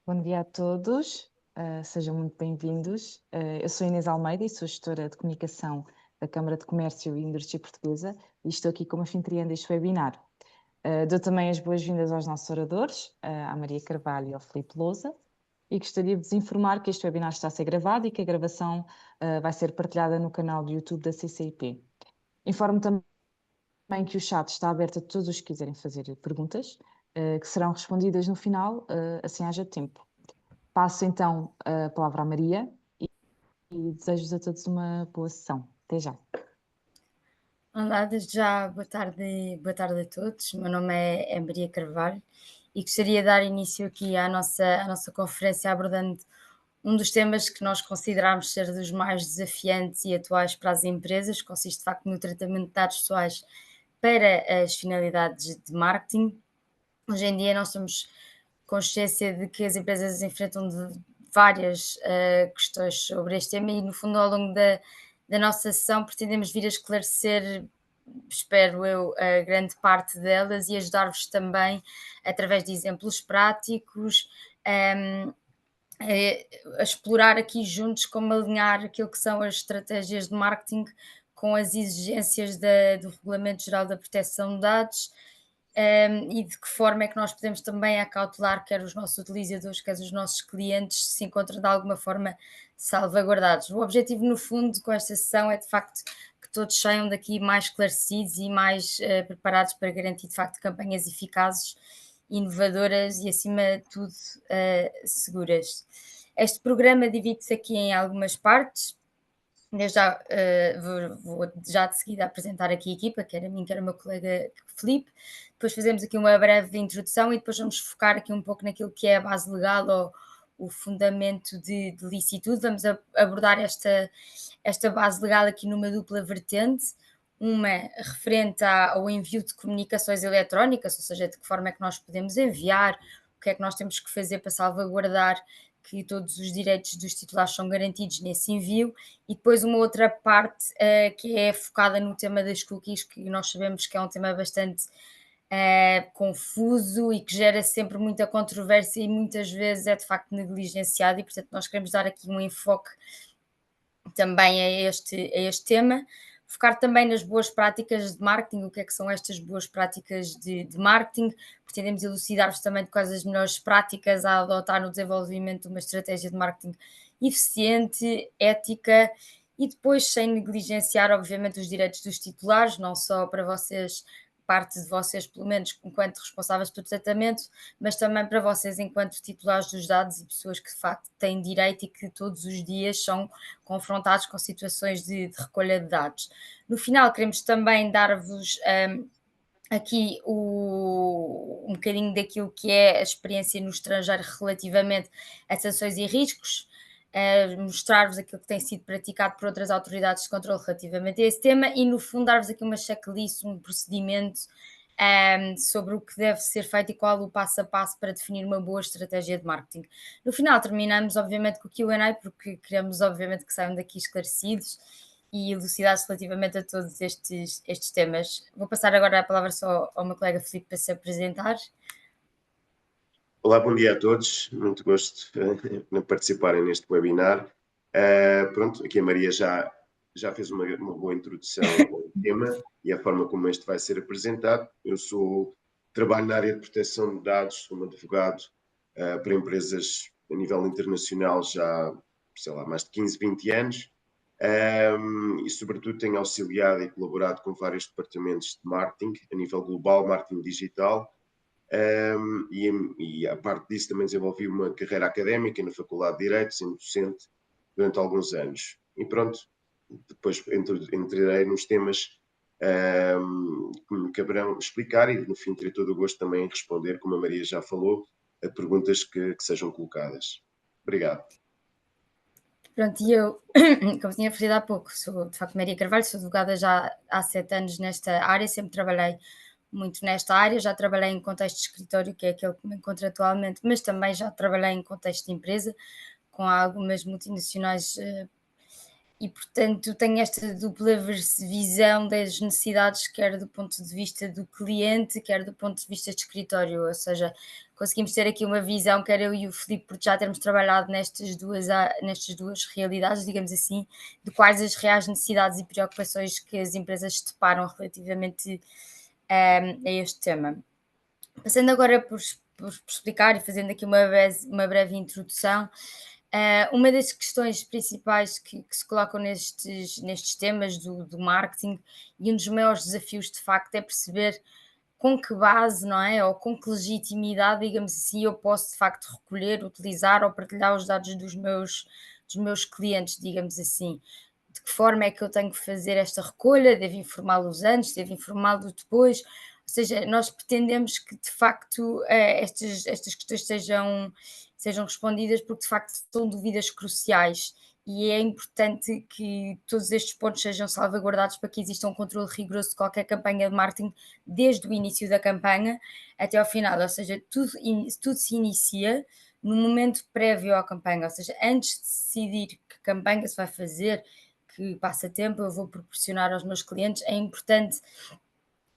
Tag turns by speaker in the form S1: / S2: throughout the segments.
S1: Bom dia a todos, sejam muito bem-vindos. Eu sou Inês Almeida e sou gestora de comunicação da Câmara de Comércio e Indústria Portuguesa e estou aqui como anfitriã deste webinar. Dou também as boas-vindas aos nossos oradores, à Maria Carvalho e ao Filipe Lousa, e gostaria de vos informar que este webinar está a ser gravado e que a gravação vai ser partilhada no canal do YouTube da CCIP. Informo também que o chat está aberto a todos os que quiserem fazer perguntas, que serão respondidas no final, assim haja tempo. Passo então a palavra à Maria e desejo-vos a todos uma boa sessão. Até já.
S2: Olá, desde já, boa tarde a todos. O meu nome é Maria Carvalho e gostaria de dar início aqui à nossa conferência abordando um dos temas que nós consideramos ser dos mais desafiantes e atuais para as empresas, consiste de facto no tratamento de dados pessoais para as finalidades de marketing. Hoje em dia nós temos consciência de que as empresas enfrentam várias questões sobre este tema e no fundo ao longo da nossa sessão pretendemos vir a esclarecer, espero eu, a grande parte delas e ajudar-vos também através de exemplos práticos, um, a explorar aqui juntos como alinhar aquilo que são as estratégias de marketing com as exigências do Regulamento Geral da Proteção de Dados, e de que forma é que nós podemos também acautelar quer os nossos utilizadores, quer os nossos clientes se encontram de alguma forma salvaguardados. O objetivo, no fundo, com esta sessão é de facto que todos saiam daqui mais esclarecidos e mais preparados para garantir de facto campanhas eficazes, inovadoras e, acima de tudo, seguras. Este programa divide-se aqui em algumas partes. Eu já vou já de seguida apresentar aqui a equipa, quer a mim, quer o meu colega Filipe. Depois fazemos aqui uma breve introdução e depois vamos focar aqui um pouco naquilo que é a base legal ou o fundamento de licitude. Vamos abordar esta base legal aqui numa dupla vertente, uma referente ao envio de comunicações eletrónicas, ou seja, de que forma é que nós podemos enviar, o que é que nós temos que fazer para salvaguardar que todos os direitos dos titulares são garantidos nesse envio, e depois uma outra parte que é focada no tema das cookies, que nós sabemos que é um tema bastante confuso e que gera sempre muita controvérsia e muitas vezes é de facto negligenciado, e portanto nós queremos dar aqui um enfoque também a este tema, focar também nas boas práticas de marketing, o que é que são estas boas práticas de marketing, pretendemos elucidar-vos também de quais as melhores práticas a adotar no desenvolvimento de uma estratégia de marketing eficiente, ética e depois sem negligenciar, obviamente, os direitos dos titulares, não só para vocês, parte de vocês, pelo menos, enquanto responsáveis pelo tratamento, mas também para vocês, enquanto titulares dos dados e pessoas que de facto têm direito e que todos os dias são confrontados com situações de recolha de dados. No final, queremos também dar-vos aqui um bocadinho daquilo que é a experiência no estrangeiro relativamente a sanções e riscos, mostrar-vos aquilo que tem sido praticado por outras autoridades de controle relativamente a esse tema e, no fundo, dar-vos aqui uma checklist, um procedimento sobre o que deve ser feito e qual o passo a passo para definir uma boa estratégia de marketing. No final, terminamos, obviamente, com o Q&A, porque queremos, obviamente, que saiam daqui esclarecidos e elucidados relativamente a todos estes temas. Vou passar agora a palavra só ao meu colega Filipe para se apresentar.
S3: Olá, bom dia a todos. Muito gosto de participarem neste webinar. Pronto, aqui a Maria já fez uma boa introdução ao tema e à forma como este vai ser apresentado. Eu trabalho na área de proteção de dados, sou um advogado para empresas a nível internacional já, sei lá, mais de 15, 20 anos. E sobretudo tenho auxiliado e colaborado com vários departamentos de marketing a nível global, marketing digital. E a parte disso também desenvolvi uma carreira académica na Faculdade de Direito, sendo docente durante alguns anos. E pronto, depois entrarei nos temas que me caberão explicar e no fim terei todo o gosto também em responder, como a Maria já falou, a perguntas que sejam colocadas. Obrigado.
S2: Pronto, e eu, como tinha referido há pouco, sou de facto Maria Carvalho, sou advogada já há 7 anos nesta área, sempre trabalhei muito nesta área, já trabalhei em contexto de escritório, que é aquele que me encontro atualmente, mas também já trabalhei em contexto de empresa, com algumas multinacionais e portanto tenho esta dupla visão das necessidades, quer do ponto de vista do cliente, quer do ponto de vista de escritório, ou seja, conseguimos ter aqui uma visão, quer eu e o Filipe, porque já temos trabalhado nestas duas realidades, digamos assim, de quais as reais necessidades e preocupações que as empresas se deparam relativamente a este tema. Passando agora por explicar e fazendo aqui uma breve introdução, uma das questões principais que se colocam nestes temas do marketing, e um dos maiores desafios de facto é perceber com que base, não é? Ou com que legitimidade, digamos assim, eu posso de facto recolher, utilizar ou partilhar os dados dos meus clientes, digamos assim. De que forma é que eu tenho que fazer esta recolha? Devo informá-los antes, devo informá-los depois? Ou seja, nós pretendemos que de facto estas questões sejam respondidas, porque de facto são dúvidas cruciais e é importante que todos estes pontos sejam salvaguardados para que exista um controle rigoroso de qualquer campanha de marketing, desde o início da campanha até ao final. Ou seja, tudo se inicia no momento prévio à campanha, ou seja, antes de decidir que campanha se vai fazer, que passatempo eu vou proporcionar aos meus clientes, é importante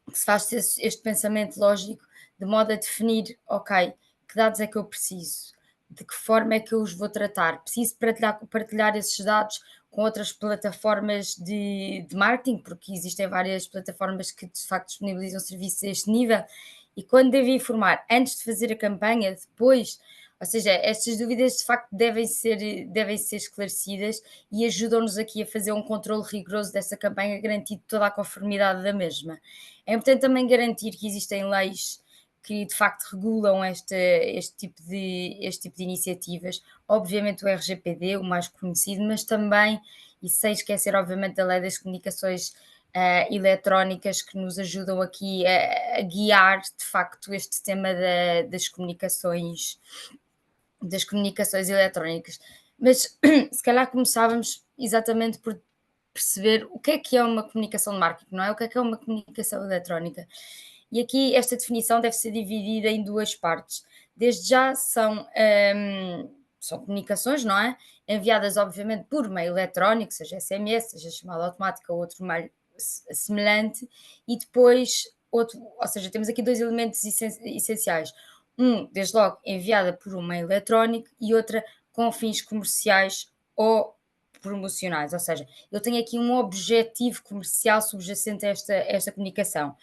S2: que se faça este pensamento lógico de modo a definir, ok, que dados é que eu preciso, de que forma é que eu os vou tratar, preciso partilhar esses dados com outras plataformas de marketing, porque existem várias plataformas que de facto disponibilizam serviços a este nível, e quando devo informar, antes de fazer a campanha, depois, ou seja, estas dúvidas de facto devem ser esclarecidas e ajudam-nos aqui a fazer um controle rigoroso dessa campanha, garantindo toda a conformidade da mesma. É importante também garantir que existem leis que de facto regulam este tipo de iniciativas. Obviamente o RGPD, o mais conhecido, mas também, e sem esquecer obviamente da lei das comunicações eletrónicas, que nos ajudam aqui a guiar de facto este tema das comunicações eletrónicas. Mas se calhar começávamos exatamente por perceber o que é uma comunicação de marketing, não é? O que é uma comunicação eletrónica? E aqui esta definição deve ser dividida em duas partes. Desde já são comunicações, não é? Enviadas, obviamente, por meio eletrónico, seja SMS, seja chamada automática ou outro meio semelhante, e depois outro, ou seja, temos aqui dois elementos essenciais. Desde logo, enviada por um meio eletrónico, e outra com fins comerciais ou promocionais, ou seja, eu tenho aqui um objetivo comercial subjacente a esta comunicação.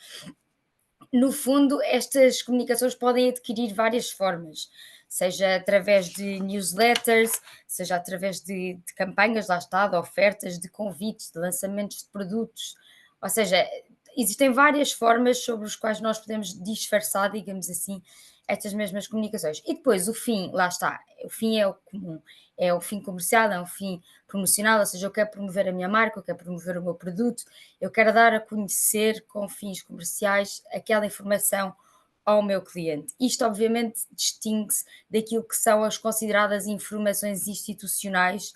S2: No fundo, estas comunicações podem adquirir várias formas, seja através de newsletters, seja através de campanhas, lá está, de ofertas, de convites, de lançamentos de produtos, ou seja, existem várias formas sobre as quais nós podemos disfarçar, digamos assim, estas mesmas comunicações. E depois o fim, lá está, o fim é o comum, é o fim comercial, é o fim promocional, ou seja, eu quero promover a minha marca, eu quero promover o meu produto, eu quero dar a conhecer com fins comerciais aquela informação ao meu cliente. Isto, obviamente, distingue-se daquilo que são as consideradas informações institucionais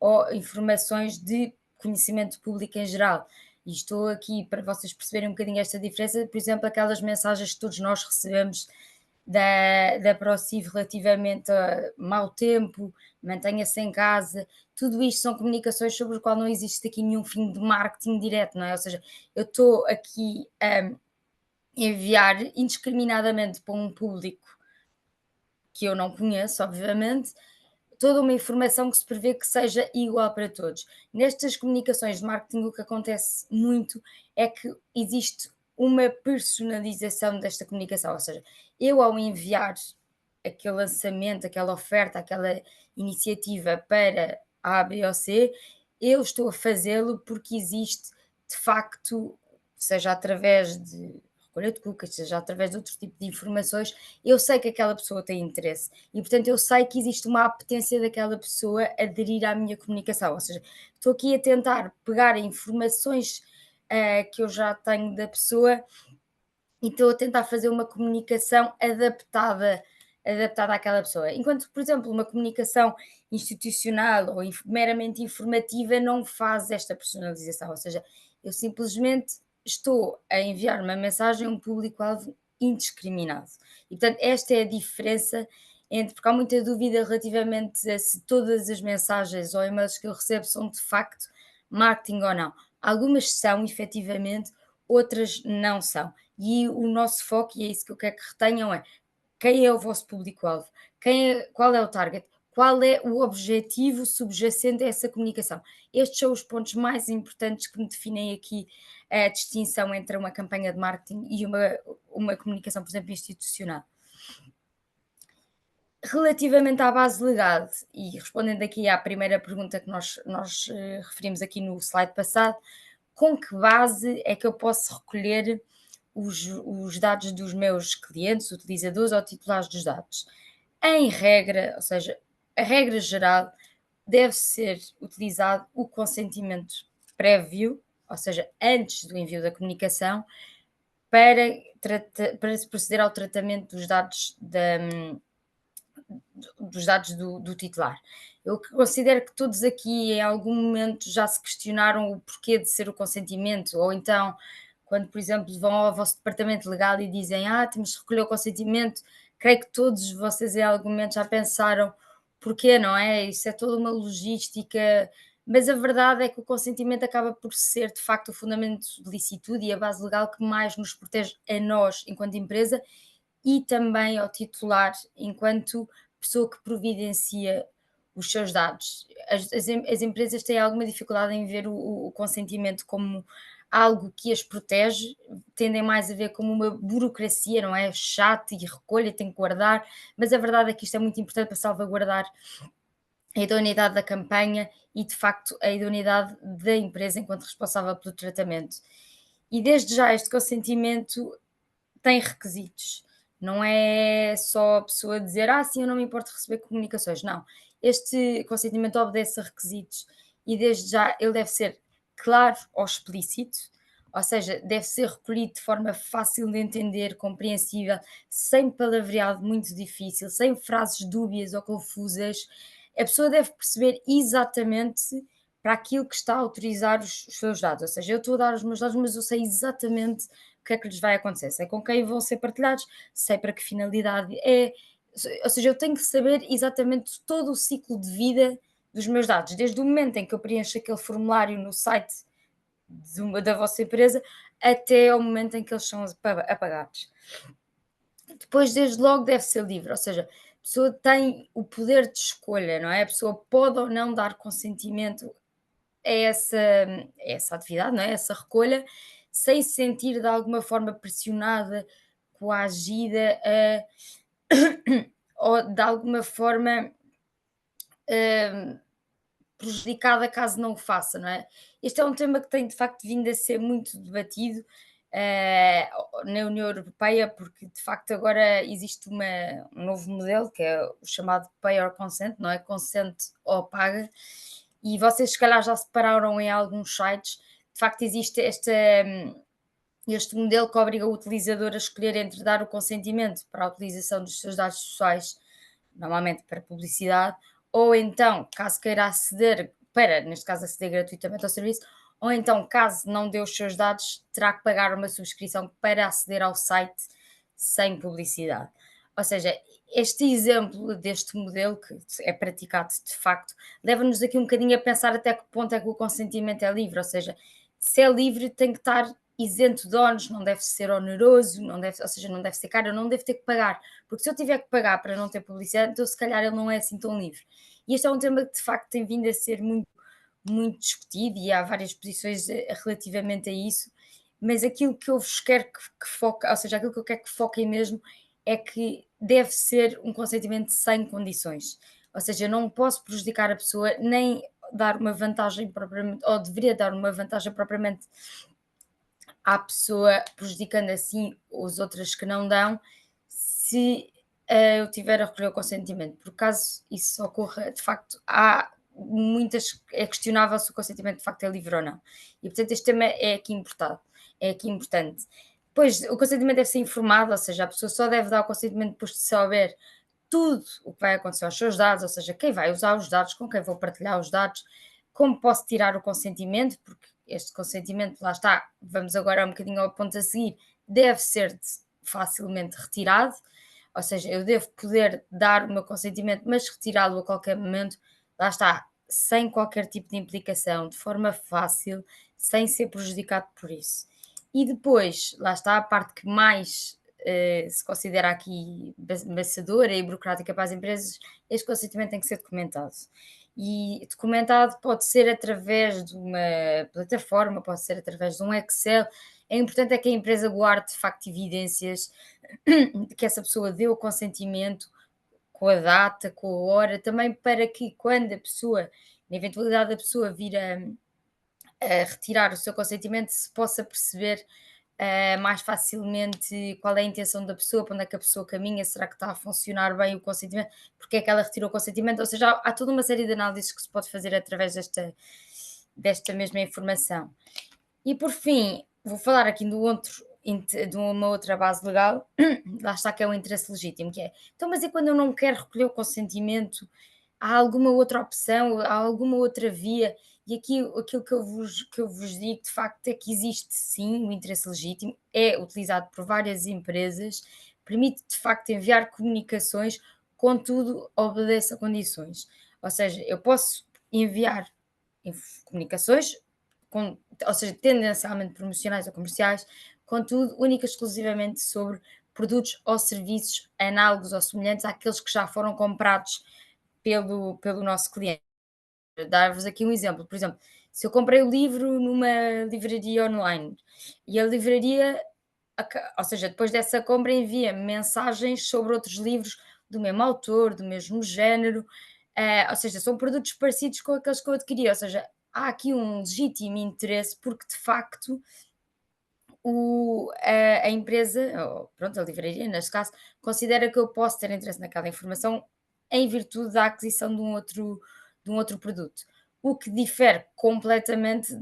S2: ou informações de conhecimento público em geral. E estou aqui para vocês perceberem um bocadinho esta diferença, por exemplo, aquelas mensagens que todos nós recebemos da ProSIV relativamente a mau tempo, mantenha-se em casa, tudo isto são comunicações sobre o qual não existe aqui nenhum fim de marketing direto, não é? Ou seja, eu estou aqui a enviar indiscriminadamente para um público que eu não conheço, obviamente, toda uma informação que se prevê que seja igual para todos. Nestas comunicações de marketing, o que acontece muito é que existe uma personalização desta comunicação, ou seja, eu ao enviar aquele lançamento, aquela oferta, aquela iniciativa para A, B ou C, eu estou a fazê-lo porque existe de facto, seja através de recolha de cookies, seja através de outro tipo de informações, eu sei que aquela pessoa tem interesse e, portanto, eu sei que existe uma apetência daquela pessoa aderir à minha comunicação. Ou seja, estou aqui a tentar pegar informações que eu já tenho da pessoa e estou a tentar fazer uma comunicação adaptada àquela pessoa. Enquanto, por exemplo, uma comunicação institucional ou meramente informativa não faz esta personalização, ou seja, eu simplesmente estou a enviar uma mensagem a um público-alvo indiscriminado. E, portanto, esta é a diferença porque há muita dúvida relativamente a se todas as mensagens ou e-mails que eu recebo são de facto marketing ou não. Algumas são, efetivamente, outras não são. E o nosso foco, e é isso que eu quero que retenham, é quem é o vosso público-alvo, qual é o target, qual é o objetivo subjacente a essa comunicação. Estes são os pontos mais importantes que me definem aqui a distinção entre uma campanha de marketing e uma comunicação, por exemplo, institucional. Relativamente à base legal, e respondendo aqui à primeira pergunta que nós referimos aqui no slide passado, com que base é que eu posso recolher os dados dos meus clientes, utilizadores ou titulares dos dados? Em regra, ou seja, a regra geral, deve ser utilizado o consentimento prévio, ou seja, antes do envio da comunicação, para se proceder ao tratamento dos dados do titular. Eu considero que todos aqui em algum momento já se questionaram o porquê de ser o consentimento, ou então quando, por exemplo, vão ao vosso departamento legal e dizem temos de recolher o consentimento, creio que todos vocês em algum momento já pensaram porquê, não é? Isso é toda uma logística, mas a verdade é que o consentimento acaba por ser de facto o fundamento de licitude e a base legal que mais nos protege a nós enquanto empresa e também ao titular enquanto pessoa que providencia os seus dados. As empresas têm alguma dificuldade em ver o consentimento como algo que as protege, tendem mais a ver como uma burocracia, não é? Chato e recolha, tem que guardar, mas a verdade é que isto é muito importante para salvaguardar a idoneidade da campanha e, de facto, a idoneidade da empresa enquanto responsável pelo tratamento. E desde já este consentimento tem requisitos. Não é só a pessoa dizer, sim, eu não me importo de receber comunicações. Não. Este consentimento obedece a requisitos e desde já ele deve ser claro ou explícito, ou seja, deve ser recolhido de forma fácil de entender, compreensível, sem palavreado muito difícil, sem frases dúbias ou confusas. A pessoa deve perceber exatamente para aquilo que está a autorizar os seus dados. Ou seja, eu estou a dar os meus dados, mas eu sei exatamente o que é que lhes vai acontecer, sei com quem vão ser partilhados, sei para que finalidade é, ou seja, eu tenho que saber exatamente todo o ciclo de vida dos meus dados, desde o momento em que eu preencho aquele formulário no site da vossa empresa até ao momento em que eles são apagados. Depois, desde logo, deve ser livre, ou seja, a pessoa tem o poder de escolha, não é? A pessoa pode ou não dar consentimento a essa atividade, não é? Essa recolha, sem se sentir de alguma forma pressionada, coagida, ou de alguma forma prejudicada caso não o faça, não é? Este é um tema que tem de facto vindo a ser muito debatido na União Europeia, porque de facto agora existe um novo modelo que é o chamado Pay or Consent, não é? Consente ou paga, e vocês se calhar já se pararam em alguns sites, de facto existe este modelo que obriga o utilizador a escolher entre dar o consentimento para a utilização dos seus dados pessoais, normalmente para publicidade, ou então, caso queira aceder, neste caso, aceder gratuitamente ao serviço, ou então, caso não dê os seus dados, terá que pagar uma subscrição para aceder ao site sem publicidade. Ou seja, este exemplo deste modelo, que é praticado de facto, leva-nos aqui um bocadinho a pensar até que ponto é que o consentimento é livre, ou seja, se é livre tem que estar isento de ónus, não deve ser oneroso, ou seja, não deve ser caro, eu não devo ter que pagar, porque se eu tiver que pagar para não ter publicidade, então se calhar ele não é assim tão livre. E este é um tema que de facto tem vindo a ser muito, muito discutido e há várias posições relativamente a isso, mas aquilo que eu vos quero que foque, ou seja, aquilo que eu quero que foquem mesmo é que deve ser um consentimento sem condições, ou seja, eu não posso prejudicar a pessoa nem dar uma vantagem propriamente, ou deveria dar uma vantagem propriamente à pessoa, prejudicando assim os outros que não dão, se eu tiver a recolher o consentimento. Por caso isso ocorra, de facto, é questionável se o consentimento de facto é livre ou não. E portanto este tema é aqui importante. Depois, o consentimento deve ser informado, ou seja, a pessoa só deve dar o consentimento depois de saber tudo o que vai acontecer aos seus dados, ou seja, quem vai usar os dados, com quem vou partilhar os dados, como posso tirar o consentimento, porque este consentimento, lá está, vamos agora um bocadinho ao ponto a seguir, deve ser facilmente retirado, ou seja, eu devo poder dar o meu consentimento, mas retirá-lo a qualquer momento, lá está, sem qualquer tipo de implicação, de forma fácil, sem ser prejudicado por isso. E depois, lá está a parte que mais se considera aqui maçadora e burocrática para as empresas, este consentimento tem que ser documentado. E documentado pode ser através de uma plataforma, pode ser através de um Excel. É importante é que a empresa guarde de facto evidências de que essa pessoa deu o consentimento com a data, com a hora, também para que quando a pessoa, na eventualidade da pessoa vir a retirar o seu consentimento, se possa perceber mais facilmente qual é a intenção da pessoa, para onde é que a pessoa caminha, será que está a funcionar bem o consentimento, porque é que ela retirou o consentimento, ou seja, há toda uma série de análises que se pode fazer através desta mesma informação. E por fim, vou falar aqui de uma outra base legal, lá está que é o interesse legítimo, que é, então mas e quando eu não quero recolher o consentimento, há alguma outra opção, há alguma outra via? E aqui aquilo que eu vos digo de facto é que existe sim o interesse legítimo, é utilizado por várias empresas, permite de facto enviar comunicações, contudo obedece a condições. Ou seja, eu posso enviar comunicações, ou seja, tendencialmente promocionais ou comerciais, contudo, única e exclusivamente sobre produtos ou serviços análogos ou semelhantes àqueles que já foram comprados pelo nosso cliente. Dar-vos aqui um exemplo, por exemplo, se eu comprei o livro numa livraria online e a livraria, ou seja, depois dessa compra envia mensagens sobre outros livros do mesmo autor, do mesmo género, ou seja, são produtos parecidos com aqueles que eu adquiri, ou seja, há aqui um legítimo interesse porque de facto a empresa, ou pronto, a livraria neste caso, considera que eu posso ter interesse naquela informação em virtude da aquisição de um outro produto. O que difere completamente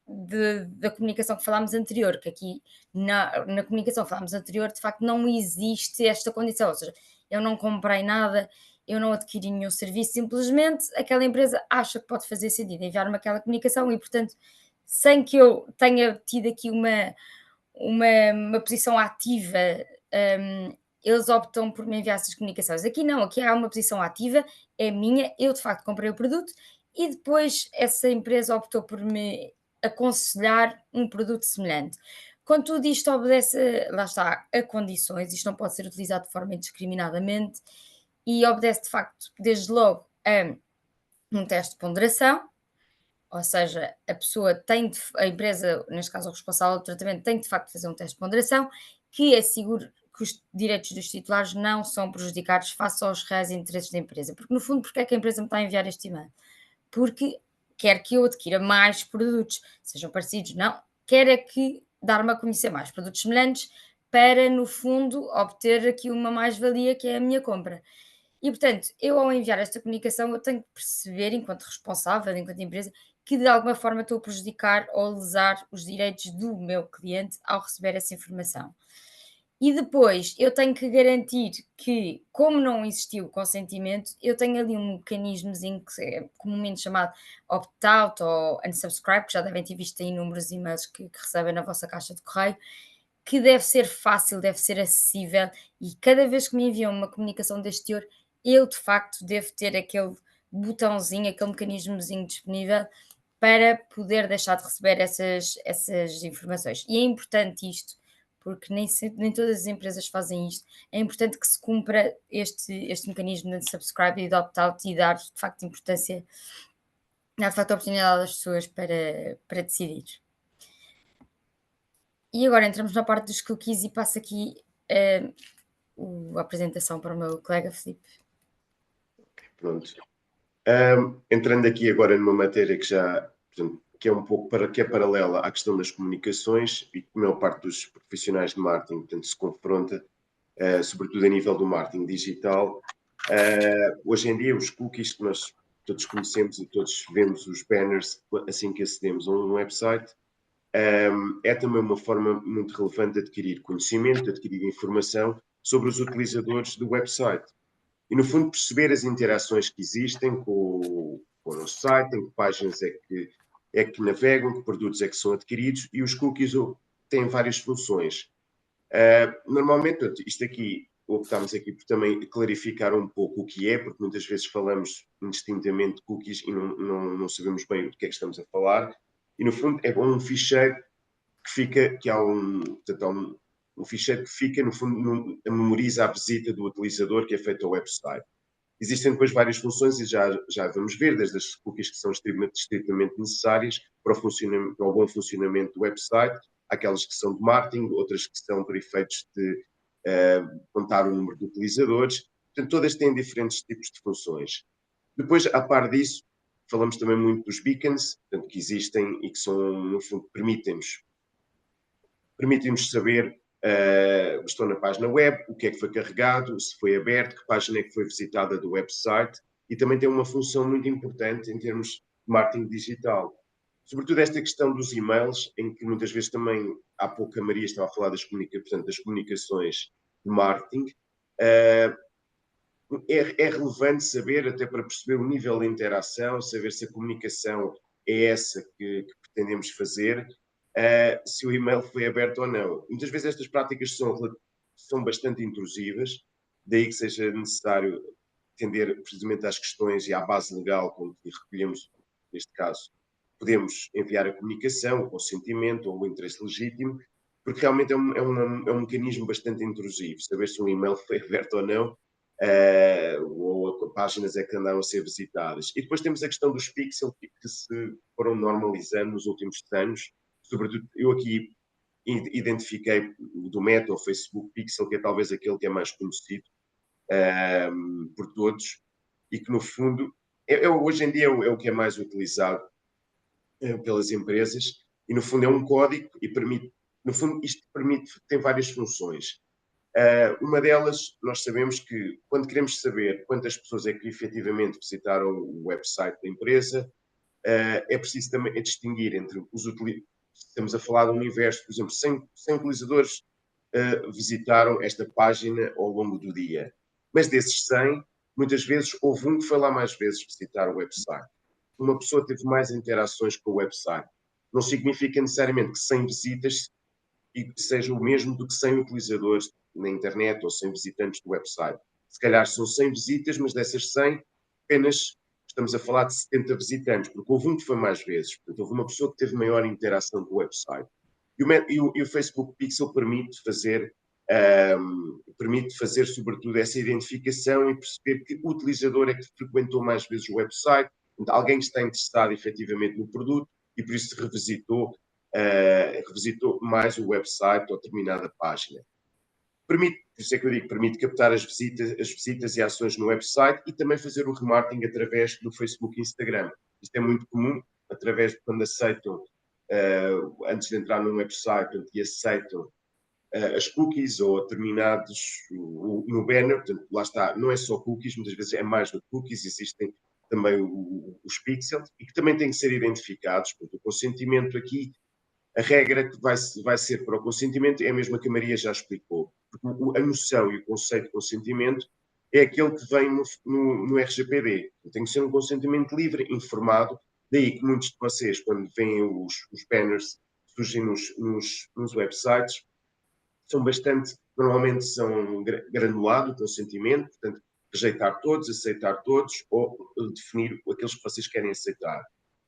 S2: da comunicação que falámos anterior, que aqui na comunicação que falámos anterior, de facto, não existe esta condição, ou seja, eu não comprei nada, eu não adquiri nenhum serviço, simplesmente aquela empresa acha que pode fazer sentido enviar-me aquela comunicação e, portanto, sem que eu tenha tido aqui uma posição ativa, eles optam por me enviar essas comunicações. Aqui não, aqui há uma posição ativa, é minha, eu de facto comprei o produto e depois essa empresa optou por me aconselhar um produto semelhante. Contudo, isto obedece, lá está, a condições, isto não pode ser utilizado de forma indiscriminadamente e obedece de facto, desde logo, a um teste de ponderação, ou seja, a empresa, neste caso o responsável do tratamento, tem de facto fazer um teste de ponderação que assegure que os direitos dos titulares não são prejudicados face aos reais interesses da empresa. Porque, no fundo, porque é que a empresa me está a enviar este e-mail? Porque quer que eu adquira mais produtos, sejam parecidos, não, quer é que dar-me a conhecer mais produtos semelhantes para, no fundo, obter aqui uma mais-valia que é a minha compra. E, portanto, eu ao enviar esta comunicação, eu tenho que perceber, enquanto responsável, enquanto empresa, que de alguma forma estou a prejudicar ou lesar os direitos do meu cliente ao receber essa informação. E depois eu tenho que garantir que, como não existiu consentimento, eu tenho ali um mecanismozinho que é comumente chamado opt-out ou unsubscribe, que já devem ter visto aí inúmeros e-mails que recebem na vossa caixa de correio, que deve ser fácil, deve ser acessível e cada vez que me enviam uma comunicação deste teor, eu de facto devo ter aquele botãozinho, aquele mecanismozinho disponível para poder deixar de receber essas informações. E é importante isto, porque nem todas as empresas fazem isto. É importante que se cumpra este mecanismo de subscribe e de opt-out e dar de facto importância, dar de facto a oportunidade às pessoas para decidir. E agora entramos na parte dos cookies e passo aqui a apresentação para o meu colega Filipe.
S3: Pronto. Entrando aqui agora numa matéria que já, portanto, que é um pouco que é paralela à questão das comunicações e que a maior parte dos profissionais de marketing, portanto, se confronta, sobretudo a nível do marketing digital. Hoje em dia, os cookies que nós todos conhecemos e todos vemos os banners assim que acedemos a um website, é também uma forma muito relevante de adquirir conhecimento, de adquirir informação sobre os utilizadores do website. E, no fundo, perceber as interações que existem com o nosso site, em que páginas é que navegam, que produtos é que são adquiridos, e os cookies têm várias funções. Normalmente, isto aqui optámos aqui por também clarificar um pouco o que é, porque muitas vezes falamos indistintamente de cookies e não sabemos bem do que é que estamos a falar. E no fundo é um ficheiro que fica, portanto, há um ficheiro que fica, no fundo, memoriza a visita do utilizador que é feito ao website. Existem depois várias funções e já vamos ver, desde as cookies que são estritamente necessárias para o bom funcionamento do website, aquelas que são de marketing, outras que são para efeitos de contar o número de utilizadores. Portanto, todas têm diferentes tipos de funções. Depois, a par disso, falamos também muito dos beacons, portanto, que existem e que são, no fundo, permitem-nos saber, estou na página web, o que é que foi carregado, se foi aberto, que página é que foi visitada do website, e também tem uma função muito importante em termos de marketing digital. Sobretudo esta questão dos e-mails, em que muitas vezes também, há pouco a Maria estava a falar das comunicações de marketing, é relevante saber, até para perceber o nível de interação, saber se a comunicação é essa que pretendemos fazer, se o e-mail foi aberto ou não. Muitas vezes estas práticas são bastante intrusivas, daí que seja necessário atender precisamente às questões e à base legal com que recolhemos, neste caso, podemos enviar a comunicação, o consentimento ou o interesse legítimo, porque realmente é um mecanismo bastante intrusivo, saber se um e-mail foi aberto ou não, ou páginas é que andaram a ser visitadas. E depois temos a questão dos pixels que se foram normalizando nos últimos anos. Sobretudo, eu aqui identifiquei do Meta, o Facebook Pixel, que é talvez aquele que é mais conhecido por todos e que, no fundo, hoje em dia é o que é mais utilizado pelas empresas e, no fundo, é um código e permite, no fundo, isto tem várias funções. Uma delas, nós sabemos que quando queremos saber quantas pessoas é que efetivamente visitaram o website da empresa, é preciso também distinguir entre os utilizadores. Estamos a falar de um universo, por exemplo, 100 utilizadores visitaram esta página ao longo do dia. Mas desses 100, muitas vezes houve um que foi lá mais vezes visitar o website. Uma pessoa teve mais interações com o website. Não significa necessariamente que 100 visitas e seja o mesmo do que 100 utilizadores na internet ou 100 visitantes do website. Se calhar são 100 visitas, mas dessas 100, apenas estamos a falar de 70 visitantes, porque houve um que foi mais vezes. Portanto, houve uma pessoa que teve maior interação com o website. E o Facebook Pixel permite fazer, sobretudo, essa identificação e perceber que o utilizador é que frequentou mais vezes o website, alguém que está interessado efetivamente no produto e por isso revisitou mais o website ou determinada página. Por isso é que eu digo, permite captar as visitas e ações no website e também fazer o remarketing através do Facebook e Instagram. Isto é muito comum, através de quando aceitam, antes de entrar num website, e aceitam as cookies ou determinados no banner, portanto, lá está, não é só cookies, muitas vezes é mais do que cookies, existem também os pixels e que também têm que ser identificados, portanto, o consentimento aqui, a regra que vai ser para o consentimento é a mesma que a Maria já explicou, porque a noção e o conceito de consentimento é aquele que vem no RGPD, tem que ser um consentimento livre, informado, daí que muitos de vocês, quando veem os banners surgem nos websites, normalmente são granulado o consentimento, portanto, rejeitar todos, aceitar todos, ou definir aqueles que vocês querem aceitar.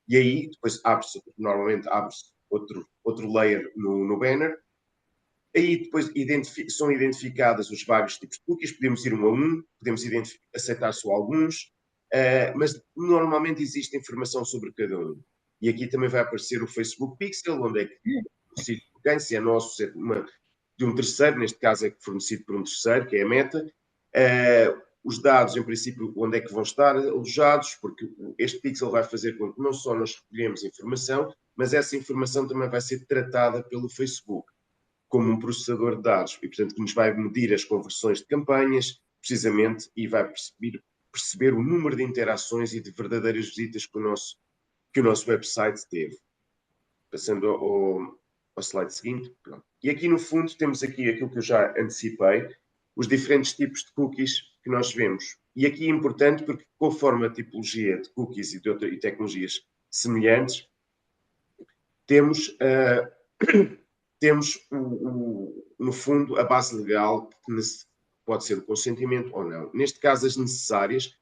S3: E aí, depois normalmente abre-se outro layer no banner, aí depois são identificadas os vários tipos de cookies, podemos ir um a um, podemos aceitar só alguns, mas normalmente existe informação sobre cada um. E aqui também vai aparecer o Facebook Pixel, onde é que fornecido por quem, se é nosso, se é de um terceiro, neste caso é fornecido por um terceiro, que é a Meta. Os dados, em princípio, onde é que vão estar alojados, porque este pixel vai fazer com que não só nós recolhemos informação, mas essa informação também vai ser tratada pelo Facebook como um processador de dados e, portanto, que nos vai medir as conversões de campanhas, precisamente, e vai perceber o número de interações e de verdadeiras visitas que o nosso website teve. Passando ao slide seguinte. Pronto. E aqui, no fundo, temos aqui aquilo que eu já antecipei, os diferentes tipos de cookies que nós vemos. E aqui é importante porque, conforme a tipologia de cookies e tecnologias semelhantes, temos no fundo, a base legal pode ser o consentimento ou não. Neste caso, as necessárias,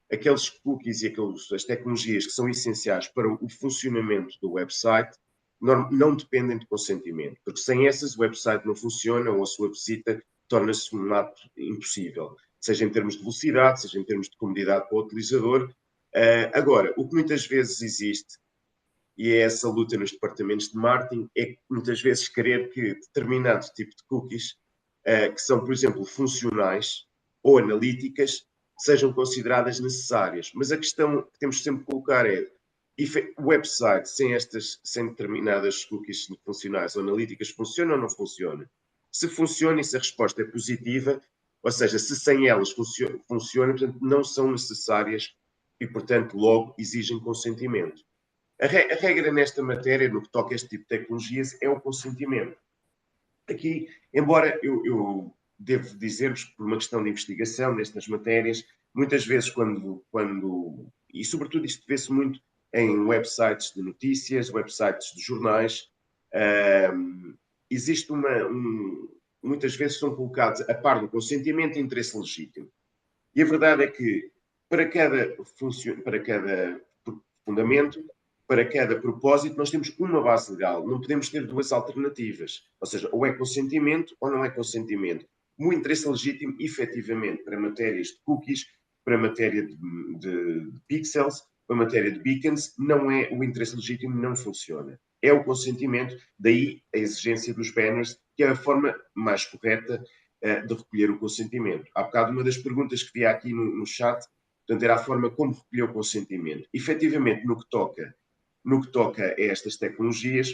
S3: aqueles cookies e as tecnologias que são essenciais para o funcionamento do website não dependem de consentimento, porque sem essas o website não funciona ou a sua visita torna-se um ato impossível, seja em termos de velocidade, seja em termos de comodidade para o utilizador. Agora, o que muitas vezes existe, e é essa luta nos departamentos de marketing, é que muitas vezes querer que determinado tipo de cookies, que são, por exemplo, funcionais ou analíticas, sejam consideradas necessárias. Mas a questão que temos sempre que colocar é: o website sem determinadas cookies funcionais ou analíticas funciona ou não funciona? Se funciona e se a resposta é positiva, ou seja, se sem elas funciona, portanto, não são necessárias e, portanto, logo exigem consentimento. A regra nesta matéria, no que toca a este tipo de tecnologias, é o consentimento. Aqui, embora eu devo dizer-vos, por uma questão de investigação nestas matérias, muitas vezes e sobretudo isto vê-se muito em websites de notícias, websites de jornais, existe muitas vezes são colocados a par do consentimento e interesse legítimo. E a verdade é que para cada fundamento, para cada propósito, nós temos uma base legal. Não podemos ter duas alternativas. Ou seja, ou é consentimento ou não é consentimento. O interesse legítimo, efetivamente, para matérias de cookies, para matéria de pixels, para matéria de beacons, não é o interesse legítimo, não funciona. É o consentimento, daí a exigência dos banners, que é a forma mais correta de recolher o consentimento. Há bocado, uma das perguntas que vi aqui no chat, portanto, era a forma como recolher o consentimento. Efetivamente, no que toca a estas tecnologias,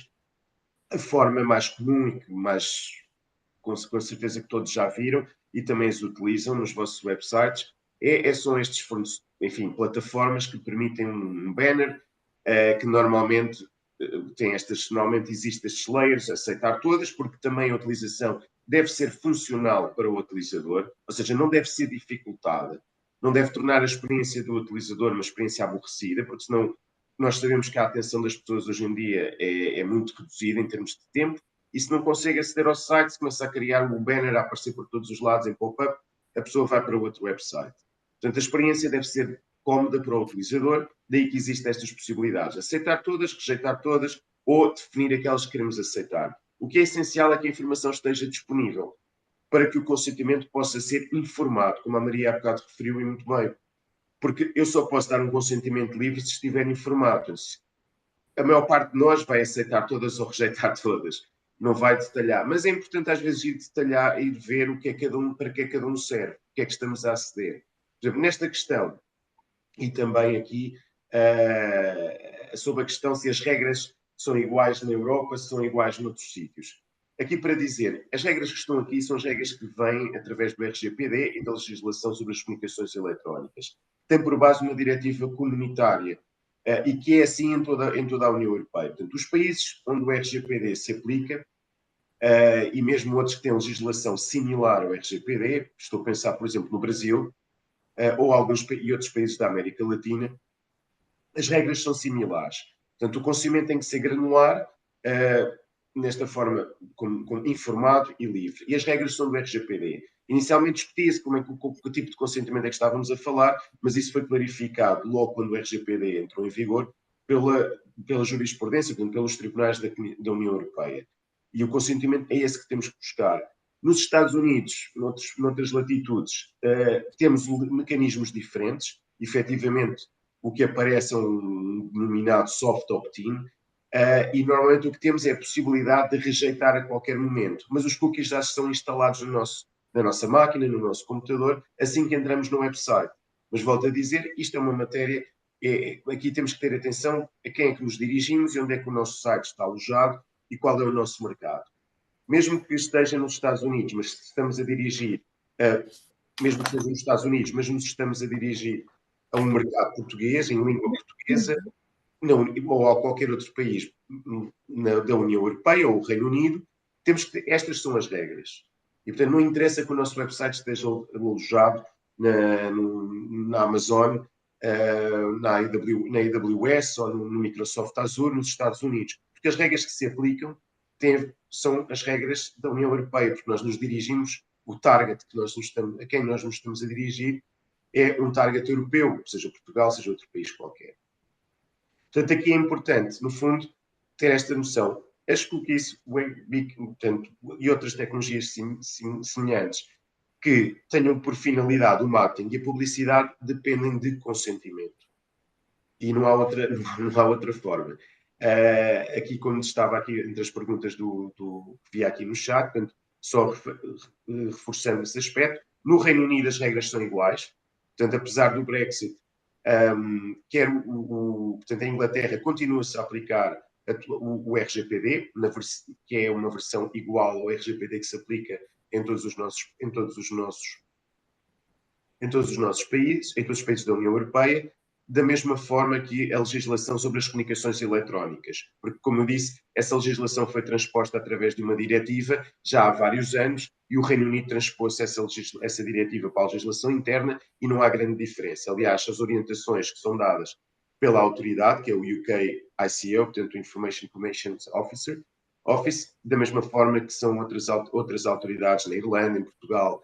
S3: a forma mais comum e que mais, com certeza que todos já viram e também as utilizam nos vossos websites, são estes, plataformas que permitem um banner que normalmente normalmente existem estes layers, aceitar todas, porque também a utilização deve ser funcional para o utilizador, ou seja, não deve ser dificultada, não deve tornar a experiência do utilizador uma experiência aborrecida, porque senão nós sabemos que a atenção das pessoas hoje em dia é muito reduzida em termos de tempo, e se não consegue aceder ao site, se começa a criar um banner a aparecer por todos os lados em pop-up, a pessoa vai para outro website. Portanto, a experiência deve ser cómoda para o utilizador, daí que existem estas possibilidades. Aceitar todas, rejeitar todas, ou definir aquelas que queremos aceitar. O que é essencial é que a informação esteja disponível para que o consentimento possa ser informado, como a Maria há bocado referiu e muito bem. Porque eu só posso dar um consentimento livre se estiver informado. A maior parte de nós vai aceitar todas ou rejeitar todas. Não vai detalhar. Mas é importante às vezes ir detalhar, ir ver o que é para que é cada um serve, o que é que estamos a aceder. Por exemplo, nesta questão, e também aqui sobre a questão se as regras são iguais na Europa, se são iguais noutros sítios. Aqui para dizer, as regras que estão aqui são as regras que vêm através do RGPD e da legislação sobre as comunicações eletrónicas. Tem por base uma diretiva comunitária e que é assim em toda a União Europeia. Portanto, os países onde o RGPD se aplica e mesmo outros que têm legislação similar ao RGPD, estou a pensar, por exemplo, no Brasil, ou outros países da América Latina, as regras são similares. Portanto, o consentimento tem que ser granular, nesta forma, como informado e livre. E as regras são do RGPD. Inicialmente discutia-se que tipo de consentimento é que estávamos a falar, mas isso foi clarificado logo quando o RGPD entrou em vigor pela jurisprudência, portanto, pelos tribunais da União Europeia. E o consentimento é esse que temos que buscar. Nos Estados Unidos, noutras latitudes, temos mecanismos diferentes. Efetivamente, o que aparece é um denominado soft opt-in, e normalmente o que temos é a possibilidade de rejeitar a qualquer momento. Mas os cookies já estão instalados na nossa máquina, no nosso computador, assim que entramos no website. Mas volto a dizer, isto é uma matéria, aqui temos que ter atenção a quem é que nos dirigimos e onde é que o nosso site está alojado e qual é o nosso mercado. Mesmo que esteja nos Estados Unidos, mas se estamos a dirigir, mesmo que esteja nos Estados Unidos, mas nos estamos a dirigir a um mercado português, em língua portuguesa, ou a qualquer outro país da União Europeia ou o Reino Unido, estas são as regras. E, portanto, não interessa que o nosso website esteja alojado na Amazon, na AWS ou no Microsoft Azure nos Estados Unidos, porque as regras que se aplicam são as regras da União Europeia, porque nós nos dirigimos o target a quem nós nos estamos a dirigir é um target europeu, seja Portugal, seja outro país qualquer. Portanto, aqui é importante, no fundo, ter esta noção. As cookies, portanto, e outras tecnologias semelhantes que tenham por finalidade o marketing e a publicidade dependem de consentimento. E não há outra forma. Aqui, como estava aqui entre as perguntas que vi aqui no chat, portanto, só reforçando esse aspecto, no Reino Unido as regras são iguais. Portanto, apesar do Brexit, portanto, a Inglaterra continua-se a aplicar o RGPD, que é uma versão igual ao RGPD que se aplica em todos os nossos países, em todos os países da União Europeia, da mesma forma que a legislação sobre as comunicações eletrónicas. Porque, como eu disse, essa legislação foi transposta através de uma diretiva já há vários anos e o Reino Unido transpôs essa diretiva para a legislação interna e não há grande diferença. Aliás, as orientações que são dadas pela autoridade, que é o UK ICO, portanto, o Information Commission Office, da mesma forma que são outras autoridades na Irlanda, em Portugal,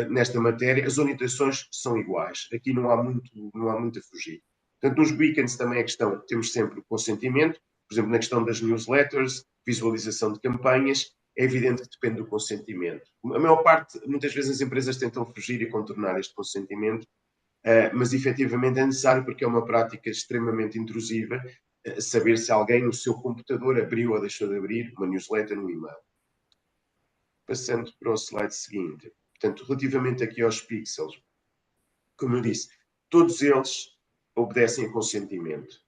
S3: nesta matéria, as orientações são iguais. Aqui não há muito a fugir. Portanto, nos beacons também temos sempre o consentimento, por exemplo, na questão das newsletters, visualização de campanhas, é evidente que depende do consentimento. A maior parte, muitas vezes as empresas tentam fugir e contornar este consentimento, mas efetivamente é necessário porque é uma prática extremamente intrusiva, saber se alguém no seu computador abriu ou deixou de abrir uma newsletter no e-mail. Passando para o slide seguinte. Portanto, relativamente aqui aos pixels, como eu disse, todos eles obedecem a consentimento.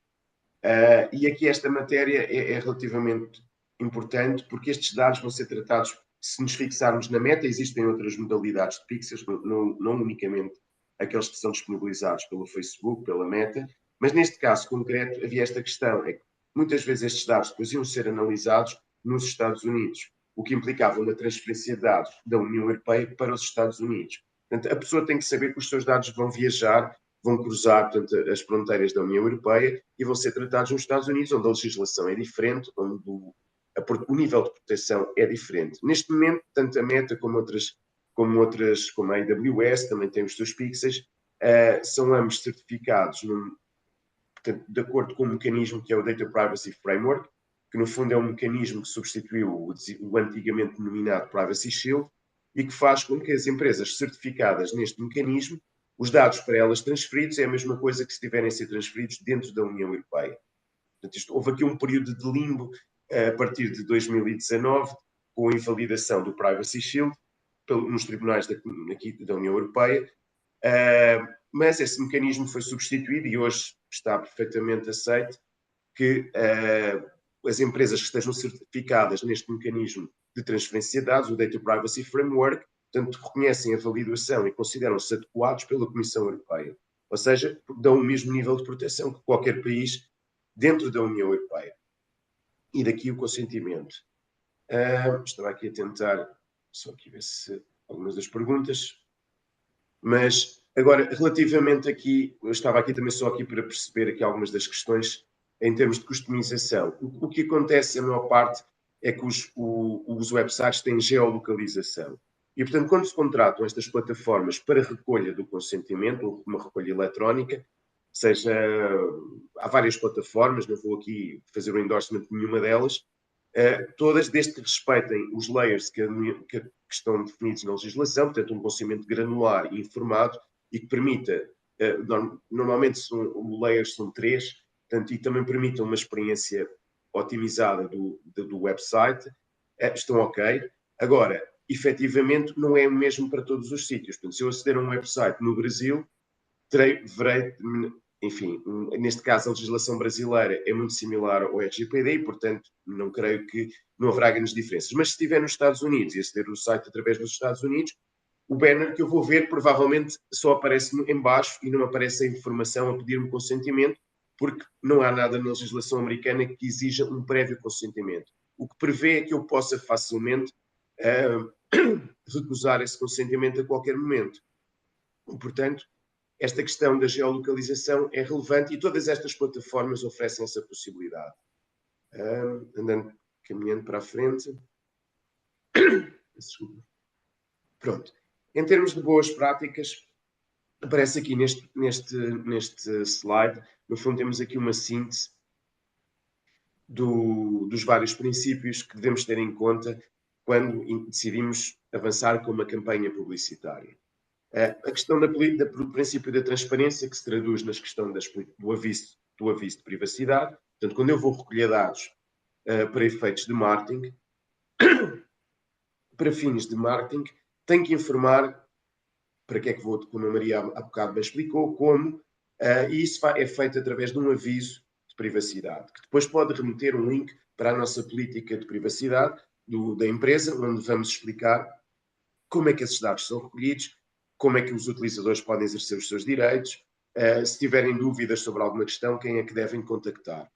S3: E aqui esta matéria é relativamente importante porque estes dados vão ser tratados, se nos fixarmos na meta, existem outras modalidades de pixels, não unicamente aqueles que são disponibilizados pelo Facebook, pela Meta, mas neste caso concreto havia esta questão, é que muitas vezes estes dados depois iam ser analisados nos Estados Unidos, o que implicava uma transferência de dados da União Europeia para os Estados Unidos. Portanto, a pessoa tem que saber que os seus dados vão viajar, vão cruzar, portanto, as fronteiras da União Europeia e vão ser tratados nos Estados Unidos, onde a legislação é diferente, onde o nível de proteção é diferente. Neste momento, tanto a Meta como a AWS, também tem os seus pixels, são ambos certificados portanto, de acordo com um mecanismo que é o Data Privacy Framework, que no fundo é um mecanismo que substituiu o antigamente denominado Privacy Shield e que faz com que as empresas certificadas neste mecanismo, os dados para elas transferidos é a mesma coisa que se tiverem a ser transferidos dentro da União Europeia. Portanto, houve aqui um período de limbo a partir de 2019, com a invalidação do Privacy Shield nos tribunais aqui da União Europeia, mas esse mecanismo foi substituído e hoje está perfeitamente aceito que as empresas que estejam certificadas neste mecanismo de transferência de dados, o Data Privacy Framework, portanto, reconhecem a validação e consideram-se adequados pela Comissão Europeia. Ou seja, dão o mesmo nível de proteção que qualquer país dentro da União Europeia. E daqui o consentimento. Estava aqui a tentar, só aqui ver se algumas das perguntas. Mas, agora, relativamente aqui, eu estava aqui também só aqui para perceber aqui algumas das questões em termos de customização. O que acontece, a maior parte, é que os websites têm geolocalização. E, portanto, quando se contratam estas plataformas para recolha do consentimento, ou uma recolha eletrónica, há várias plataformas, não vou aqui fazer o endorsement de nenhuma delas, todas desde que respeitem os layers que estão definidos na legislação, portanto um consentimento granular e informado e que permita, normalmente os layers são 3, portanto, e também permitam uma experiência otimizada do website, estão ok. Agora, efetivamente, não é o mesmo para todos os sítios. Portanto, se eu aceder a um website no Brasil, enfim, neste caso a legislação brasileira é muito similar ao RGPD e, portanto, não creio que não haverá grandes diferenças. Mas se estiver nos Estados Unidos e aceder o site através dos Estados Unidos, o banner que eu vou ver provavelmente só aparece em baixo e não aparece a informação a pedir-me consentimento, porque não há nada na legislação americana que exija um prévio consentimento. O que prevê é que eu possa facilmente recusar esse consentimento a qualquer momento. E, portanto, esta questão da geolocalização é relevante e todas estas plataformas oferecem essa possibilidade. Caminhando para a frente. Desculpa. Pronto. Em termos de boas práticas, aparece aqui neste slide, no fundo temos aqui uma síntese dos vários princípios que devemos ter em conta quando decidimos avançar com uma campanha publicitária. A questão do princípio da transparência, que se traduz na questão do aviso de privacidade. Portanto, quando eu vou recolher dados para efeitos de marketing, para fins de marketing, tenho que informar para que é que vou, como a Maria há bocado me explicou, como, e isso é feito através de um aviso de privacidade, que depois pode remeter um link para a nossa política de privacidade da empresa, onde vamos explicar como é que esses dados são recolhidos, como é que os utilizadores podem exercer os seus direitos, se tiverem dúvidas sobre alguma questão, quem é que devem contactar.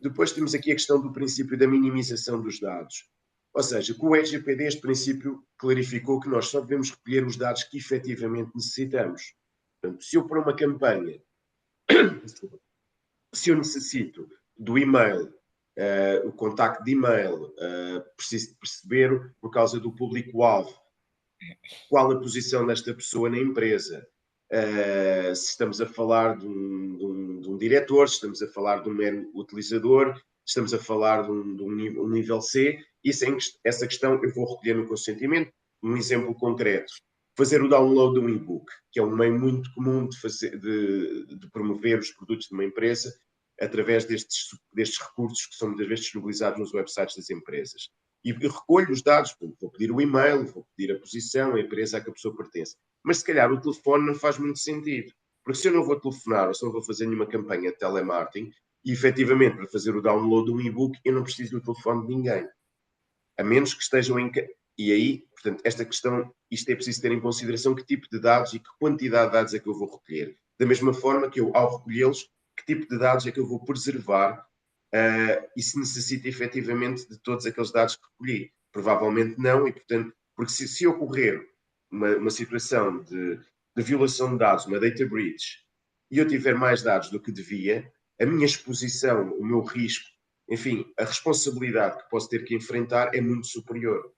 S3: Depois temos aqui a questão do princípio da minimização dos dados. Ou seja, com o RGPD este princípio clarificou que nós só devemos recolher os dados que efetivamente necessitamos. Portanto, se eu para uma campanha, se eu necessito do e-mail, o contacto de e-mail, preciso perceber, por causa do público-alvo, qual a posição desta pessoa na empresa, se estamos a falar de um diretor, se estamos a falar de um mero utilizador, se estamos a falar de um nível C, essa questão eu vou recolher no consentimento. Um exemplo concreto, fazer o download de um e-book, que é um meio muito comum de promover os produtos de uma empresa através destes recursos que são muitas vezes disponibilizados nos websites das empresas. E recolho os dados, vou pedir o e-mail, vou pedir a posição, a empresa a que a pessoa pertence. Mas se calhar o telefone não faz muito sentido. Porque se eu não vou telefonar ou se não vou fazer nenhuma campanha de telemarketing, e efetivamente para fazer o download de um e-book, eu não preciso do telefone de ninguém. A menos que estejam em... E aí, portanto, esta questão, isto é preciso ter em consideração que tipo de dados e que quantidade de dados é que eu vou recolher. Da mesma forma que eu, ao recolhê-los, que tipo de dados é que eu vou preservar e se necessita efetivamente de todos aqueles dados que recolhi. Provavelmente não, e portanto, porque se ocorrer uma situação de violação de dados, uma data breach, e eu tiver mais dados do que devia, a minha exposição, o meu risco, enfim, a responsabilidade que posso ter que enfrentar é muito superior.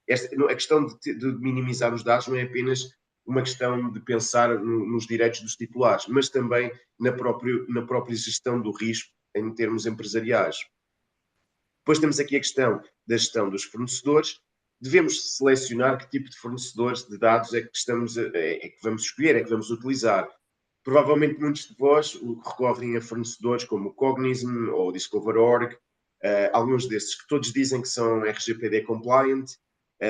S3: A questão de minimizar os dados não é apenas uma questão de pensar nos direitos dos titulares, mas também na própria gestão do risco em termos empresariais. Depois temos aqui a questão da gestão dos fornecedores. Devemos selecionar que tipo de fornecedores de dados é que vamos escolher, é que vamos utilizar. Provavelmente muitos de vós recorrem a fornecedores como o Cognizant ou o Discover.org, alguns desses que todos dizem que são RGPD compliant,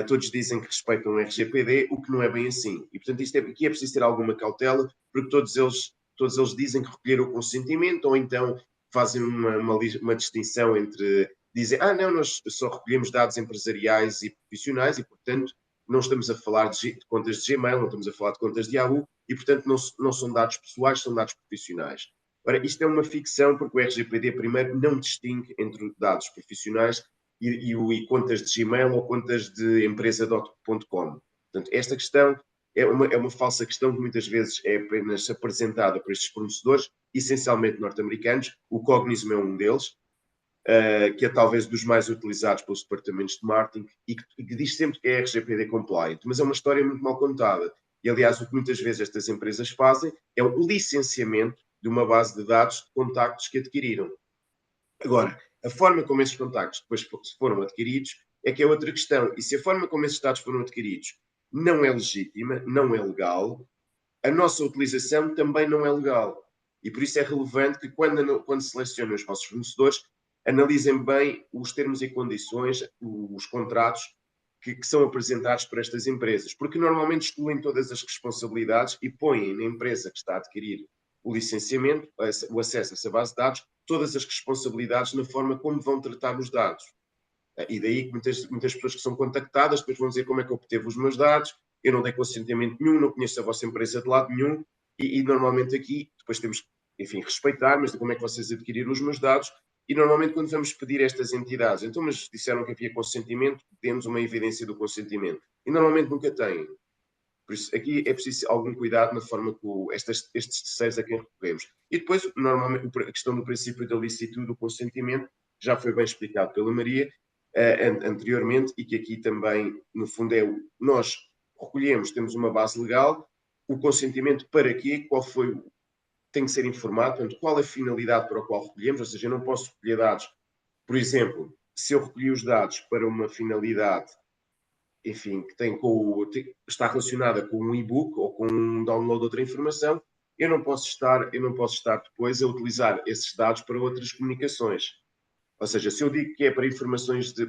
S3: todos dizem que respeitam o RGPD, o que não é bem assim. E, portanto, aqui é preciso ter alguma cautela, porque todos eles dizem que recolheram o consentimento, ou então fazem uma distinção entre dizem, não, nós só recolhemos dados empresariais e profissionais e, portanto, não estamos a falar de contas de Gmail, não estamos a falar de contas de Yahoo e, portanto, não são dados pessoais, são dados profissionais. Ora, isto é uma ficção porque o RGPD, primeiro, não distingue entre dados profissionais e contas de Gmail ou contas de empresa.com. Portanto, esta questão é uma falsa questão que muitas vezes é apenas apresentada por estes fornecedores, essencialmente norte-americanos. O Cognizant é um deles, que é talvez dos mais utilizados pelos departamentos de marketing e que diz sempre que é RGPD compliant, mas é uma história muito mal contada. E, aliás, o que muitas vezes estas empresas fazem é o licenciamento de uma base de dados de contactos que adquiriram. Agora, a forma como esses contactos depois foram adquiridos é que é outra questão. E se a forma como esses dados foram adquiridos não é legítima, não é legal, a nossa utilização também não é legal. E por isso é relevante que quando selecionem os vossos fornecedores, analisem bem os termos e condições, os contratos que são apresentados por estas empresas, porque normalmente excluem todas as responsabilidades e põem na empresa que está a adquirir o licenciamento, o acesso a essa base de dados, todas as responsabilidades na forma como vão tratar os dados. E daí que muitas pessoas que são contactadas depois vão dizer como é que eu obteve os meus dados, eu não dei consentimento nenhum, não conheço a vossa empresa de lado nenhum, e normalmente aqui, depois temos que, enfim, respeitar, mas como é que vocês adquiriram os meus dados, e normalmente quando vamos pedir a estas entidades, então, mas disseram que havia consentimento, temos uma evidência do consentimento, e normalmente nunca têm. Por isso, aqui é preciso algum cuidado na forma como estes terceiros a quem recorremos. E depois, normalmente, a questão do princípio da licitude do consentimento, já foi bem explicado pela Maria anteriormente, e que aqui também, no fundo, é nós recolhemos, temos uma base legal, o consentimento para quê, qual foi, tem que ser informado, portanto, qual a finalidade para a qual recolhemos, ou seja, eu não posso recolher dados, por exemplo, se eu recolhi os dados para uma finalidade, enfim, que está relacionada com um e-book ou com um download de outra informação, eu não posso estar depois a utilizar esses dados para outras comunicações. Ou seja, se eu digo que é para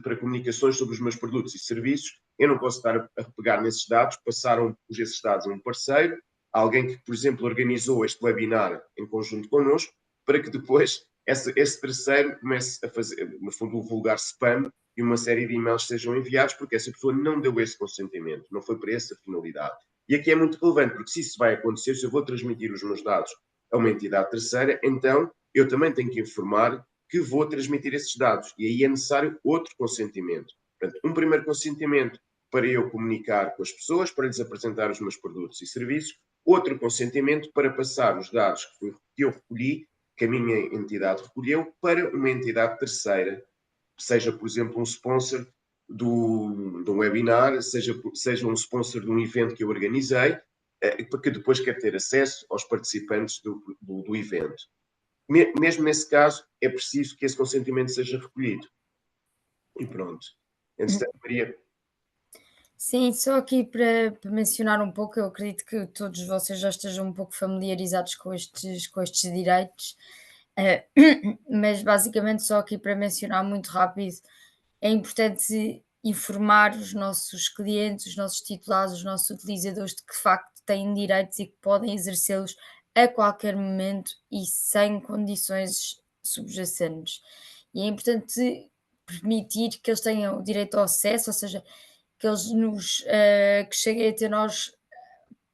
S3: para comunicações sobre os meus produtos e serviços, eu não posso estar a pegar nesses dados, passaram esses dados a um parceiro, a alguém que, por exemplo, organizou este webinar em conjunto connosco, para que depois esse terceiro comece a fazer, no fundo, o vulgar spam e uma série de e-mails sejam enviados, porque essa pessoa não deu esse consentimento, não foi para essa finalidade. E aqui é muito relevante, porque se isso vai acontecer, se eu vou transmitir os meus dados a uma entidade terceira, então eu também tenho que informar que vou transmitir esses dados. E aí é necessário outro consentimento. Portanto, um primeiro consentimento para eu comunicar com as pessoas, para lhes apresentar os meus produtos e serviços. Outro consentimento para passar os dados que eu recolhi, que a minha entidade recolheu, para uma entidade terceira, seja, por exemplo, um sponsor de um webinar, seja um sponsor de um evento que eu organizei, porque depois quer ter acesso aos participantes do evento. Mesmo nesse caso, é preciso que esse consentimento seja recolhido. E pronto. Entretanto, Maria.
S2: Sim, só aqui para mencionar um pouco, eu acredito que todos vocês já estejam um pouco familiarizados com estes direitos, eh, mas basicamente só aqui para mencionar muito rápido, é importante informar os nossos clientes, os nossos titulares, os nossos utilizadores de que de facto têm direitos e que podem exercê-los a qualquer momento e sem condições subjacentes. E é importante permitir que eles tenham o direito ao acesso, ou seja, que eles que cheguem até nós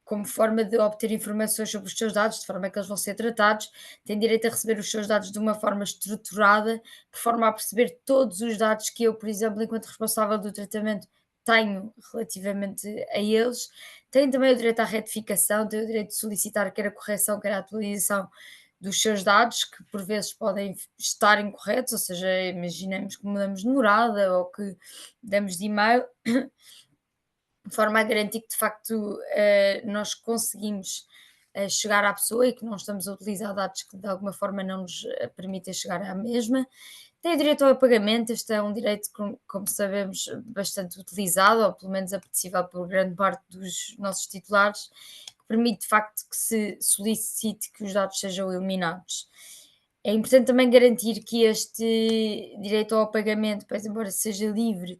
S2: como forma de obter informações sobre os seus dados, de forma que eles vão ser tratados, têm direito a receber os seus dados de uma forma estruturada, por forma a perceber todos os dados que eu, por exemplo, enquanto responsável do tratamento, tenho relativamente a eles. Têm também o direito à retificação, têm o direito de solicitar quer a correção, quer a atualização dos seus dados, que por vezes podem estar incorretos, ou seja, imaginemos que mudamos de morada ou que damos de e-mail, de forma a garantir que de facto nós conseguimos chegar à pessoa e que não estamos a utilizar dados que de alguma forma não nos permitem chegar à mesma. Tem o direito ao pagamento, este é um direito, como sabemos, bastante utilizado, ou pelo menos apetecível por grande parte dos nossos titulares, que permite de facto que se solicite que os dados sejam eliminados. É importante também garantir que este direito ao pagamento, pois embora seja livre,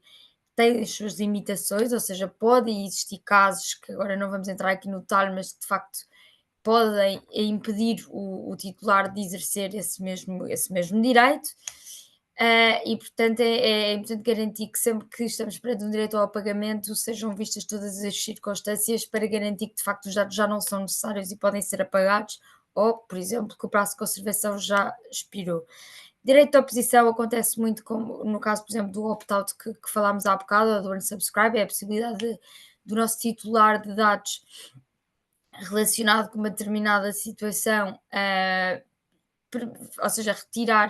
S2: tem as suas limitações, ou seja, podem existir casos que agora não vamos entrar aqui no detalhe, mas que de facto podem impedir o titular de exercer esse mesmo direito. E portanto é importante garantir que sempre que estamos perante um direito ao pagamento sejam vistas todas as circunstâncias para garantir que de facto os dados já não são necessários e podem ser apagados, ou, por exemplo, que o prazo de conservação já expirou. Direito de oposição acontece muito como no caso, por exemplo, do opt-out que falámos há bocado, ou do unsubscribe, é a possibilidade do nosso titular de dados relacionado com uma determinada situação, ou seja, retirar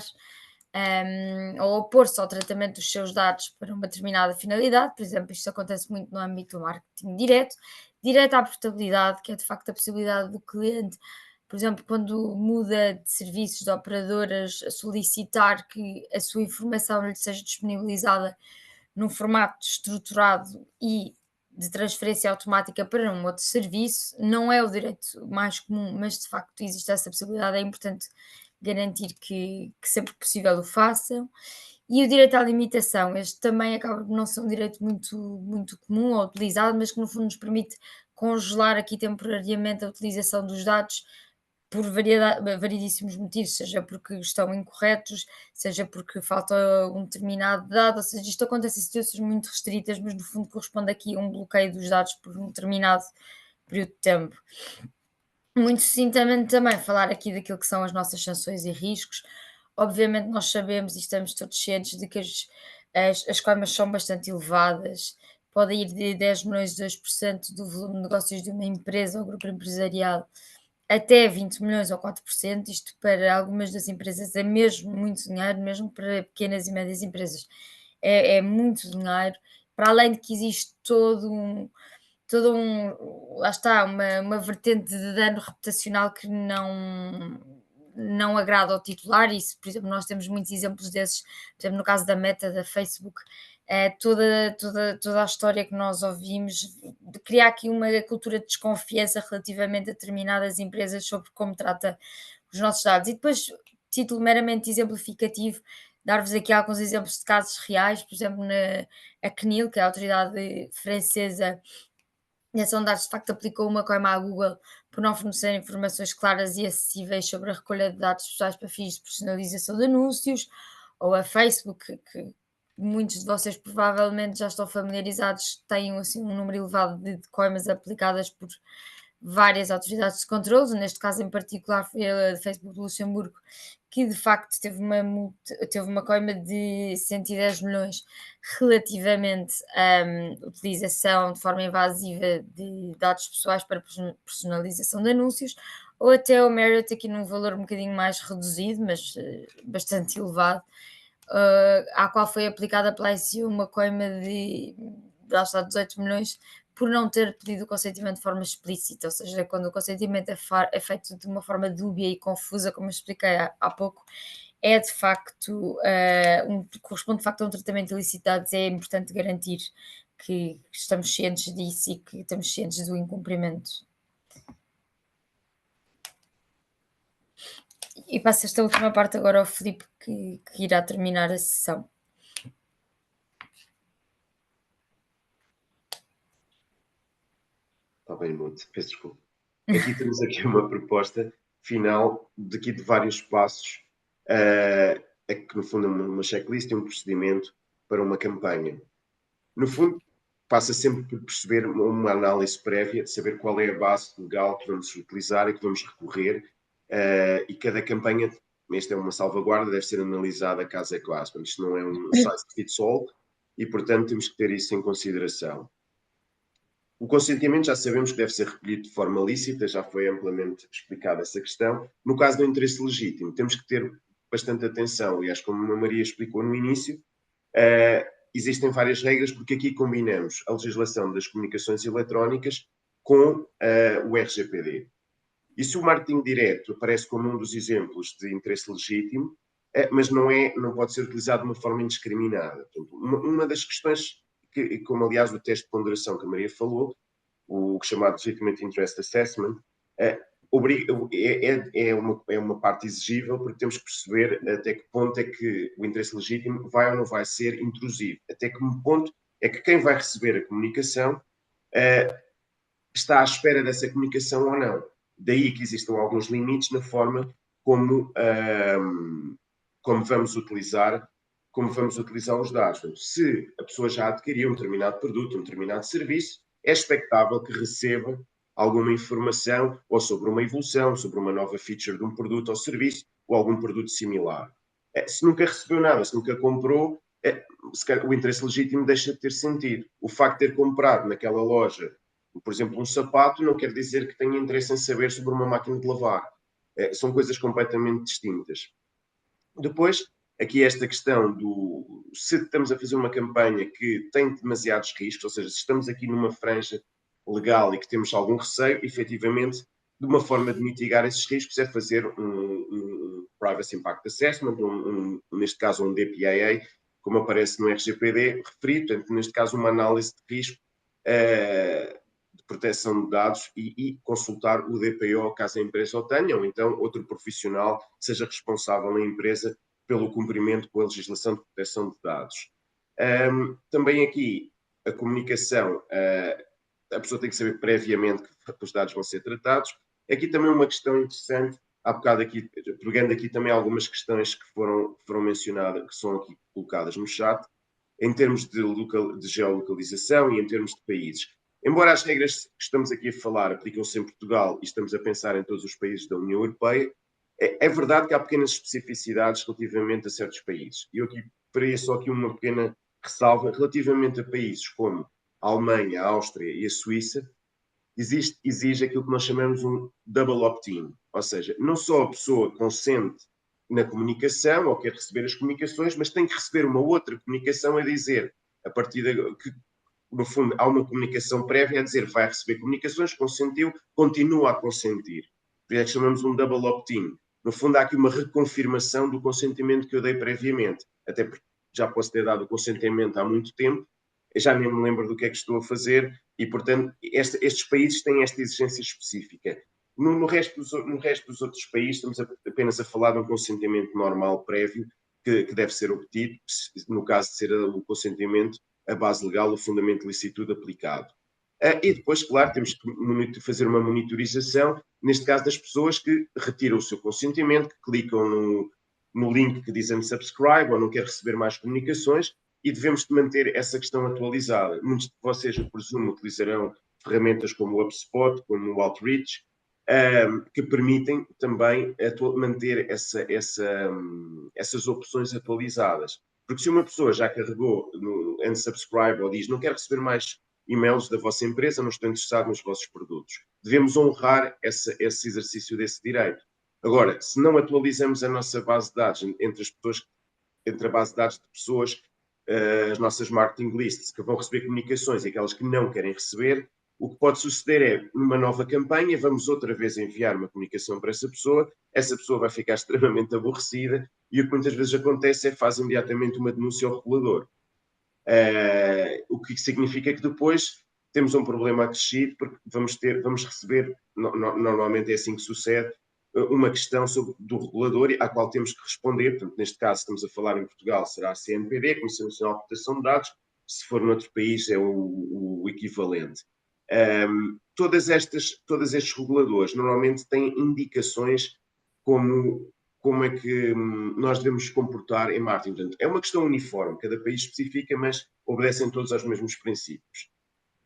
S2: ou opor-se ao tratamento dos seus dados para uma determinada finalidade. Por exemplo, isto acontece muito no âmbito do marketing direto. Direto à portabilidade, que é de facto a possibilidade do cliente, por exemplo, quando muda de serviços de operadoras, solicitar que a sua informação lhe seja disponibilizada num formato estruturado e de transferência automática para um outro serviço. Não é o direito mais comum, mas de facto existe essa possibilidade, é importante garantir que sempre que possível o façam. E o direito à limitação, este também acaba por não ser um direito muito comum ou utilizado, mas que no fundo nos permite congelar aqui temporariamente a utilização dos dados por variedíssimos motivos, seja porque estão incorretos, seja porque falta um determinado dado, ou seja, isto acontece em situações muito restritas, mas no fundo corresponde aqui a um bloqueio dos dados por um determinado período de tempo. Muito sucintamente também falar aqui daquilo que são as nossas sanções e riscos. Obviamente nós sabemos e estamos todos cientes de que as coimas são bastante elevadas, podem ir de 10 milhões de 2% do volume de negócios de uma empresa ou grupo empresarial até 20 milhões ou 4%. Isto para algumas das empresas é mesmo muito dinheiro, mesmo para pequenas e médias empresas é muito dinheiro, para além de que existe lá está, uma vertente de dano reputacional que não agrada ao titular. Isso, por exemplo, nós temos muitos exemplos desses, por exemplo, no caso da Meta, da Facebook, toda a história que nós ouvimos de criar aqui uma cultura de desconfiança relativamente a determinadas empresas sobre como trata os nossos dados. E depois, título meramente exemplificativo, dar-vos aqui alguns exemplos de casos reais, por exemplo, a CNIL, que é a autoridade francesa de ação de dados, de facto aplicou uma coima à Google por não fornecer informações claras e acessíveis sobre a recolha de dados pessoais para fins de personalização de anúncios, ou a Facebook, que muitos de vocês provavelmente já estão familiarizados, têm assim, um número elevado de coimas aplicadas por várias autoridades de controle, neste caso em particular foi a Facebook do Luxemburgo, que de facto teve uma coima de 110 milhões relativamente à utilização de forma invasiva de dados pessoais para personalização de anúncios, ou até o Marriott aqui num valor um bocadinho mais reduzido, mas bastante elevado, à qual foi aplicada pela ICU uma coima de lá está, 18 milhões por não ter pedido o consentimento de forma explícita, ou seja, quando o consentimento é feito de uma forma dúbia e confusa, como eu expliquei há pouco, é de facto, corresponde de facto a um tratamento ilícito de dados. É importante garantir que estamos cientes disso e que estamos cientes do incumprimento. E passo esta última parte agora ao Filipe, que irá terminar a sessão.
S3: Está bem, Monte, peço desculpa. Aqui temos aqui uma proposta final de vários passos, que no fundo é uma checklist e um procedimento para uma campanha. No fundo, passa sempre por perceber uma análise prévia, de saber qual é a base legal que vamos utilizar e que vamos recorrer, e cada campanha, esta é uma salvaguarda, deve ser analisada caso a caso. Portanto, isto não é um size fits all e, portanto, temos que ter isso em consideração. O consentimento já sabemos que deve ser recolhido de forma lícita, já foi amplamente explicada essa questão. No caso do interesse legítimo, temos que ter bastante atenção. Aliás, como a Maria explicou no início, existem várias regras, porque aqui combinamos a legislação das comunicações eletrónicas com o RGPD. E se o marketing direto aparece como um dos exemplos de interesse legítimo, mas não pode ser utilizado de uma forma indiscriminada. Portanto, uma das questões, como aliás o teste de ponderação que a Maria falou, o chamado Legitimate Interest Assessment, é uma parte exigível, porque temos que perceber até que ponto é que o interesse legítimo vai ou não vai ser intrusivo, até que ponto é que quem vai receber a comunicação está à espera dessa comunicação ou não. Daí que existam alguns limites na forma como vamos utilizar os dados. Então, se a pessoa já adquiriu um determinado produto, um determinado serviço, é expectável que receba alguma informação ou sobre uma evolução, sobre uma nova feature de um produto ou serviço, ou algum produto similar. Se nunca recebeu nada, se nunca comprou, o interesse legítimo deixa de ter sentido. O facto de ter comprado naquela loja, por exemplo, um sapato, não quer dizer que tenha interesse em saber sobre uma máquina de lavar. São coisas completamente distintas. Depois, aqui esta questão se estamos a fazer uma campanha que tem demasiados riscos, ou seja, se estamos aqui numa franja legal e que temos algum receio, efetivamente, de uma forma de mitigar esses riscos é fazer um Privacy Impact Assessment, neste caso um DPAA, como aparece no RGPD, referido, portanto, neste caso uma análise de risco de proteção de dados e consultar o DPO caso a empresa o tenha, ou então outro profissional seja responsável na empresa pelo cumprimento com a legislação de proteção de dados. Também aqui a comunicação, a pessoa tem que saber previamente que os dados vão ser tratados. Aqui também uma questão interessante, há bocado aqui, pegando aqui também algumas questões que foram mencionadas, que são aqui colocadas no chat, em termos de geolocalização e em termos de países. Embora as regras que estamos aqui a falar aplicam-se em Portugal e estamos a pensar em todos os países da União Europeia, é verdade que há pequenas especificidades relativamente a certos países. E eu aqui faria só aqui uma pequena ressalva relativamente a países como a Alemanha, a Áustria e a Suíça, exige aquilo que nós chamamos um double opt-in, ou seja, não só a pessoa consente na comunicação ou quer receber as comunicações, mas tem que receber uma outra comunicação a dizer, a partir no fundo, há uma comunicação prévia a dizer vai receber comunicações, consentiu, continua a consentir. Por isso é que chamamos um double opt-in. No fundo, há aqui uma reconfirmação do consentimento que eu dei previamente. Até porque já posso ter dado o consentimento há muito tempo, já nem me lembro do que é que estou a fazer e, portanto, estes países têm esta exigência específica. No resto dos outros países, estamos apenas a falar de um consentimento normal prévio que deve ser obtido, no caso de ser o consentimento, a base legal, o fundamento de licitude aplicado. E depois, claro, temos que fazer uma monitorização, neste caso das pessoas que retiram o seu consentimento, que clicam no link que diz unsubscribe ou não quer receber mais comunicações, e devemos de manter essa questão atualizada. Muitos de vocês, eu presumo, utilizarão ferramentas como o HubSpot, como o Outreach, que permitem também manter essas opções atualizadas. Porque se uma pessoa já carregou no unsubscribe ou diz não quero receber mais e-mails da vossa empresa, não estou interessado nos vossos produtos, devemos honrar esse exercício desse direito. Agora, se não atualizamos a nossa base de dados entre a base de dados de pessoas, as nossas marketing lists, que vão receber comunicações e aquelas que não querem receber, o que pode suceder é, numa nova campanha, vamos outra vez enviar uma comunicação para essa pessoa vai ficar extremamente aborrecida e o que muitas vezes acontece é que faz imediatamente uma denúncia ao regulador. O que significa que depois temos um problema acrescido, porque vamos receber, normalmente é assim que sucede, uma questão do regulador à qual temos que responder. Portanto, neste caso, estamos a falar em Portugal, será a CNPD, Comissão Nacional de Proteção de Dados, se for noutro país é o equivalente. Todos estes reguladores normalmente têm indicações como é que nós devemos comportar em marketing. Portanto, é uma questão uniforme, cada país especifica, mas obedecem todos aos mesmos princípios.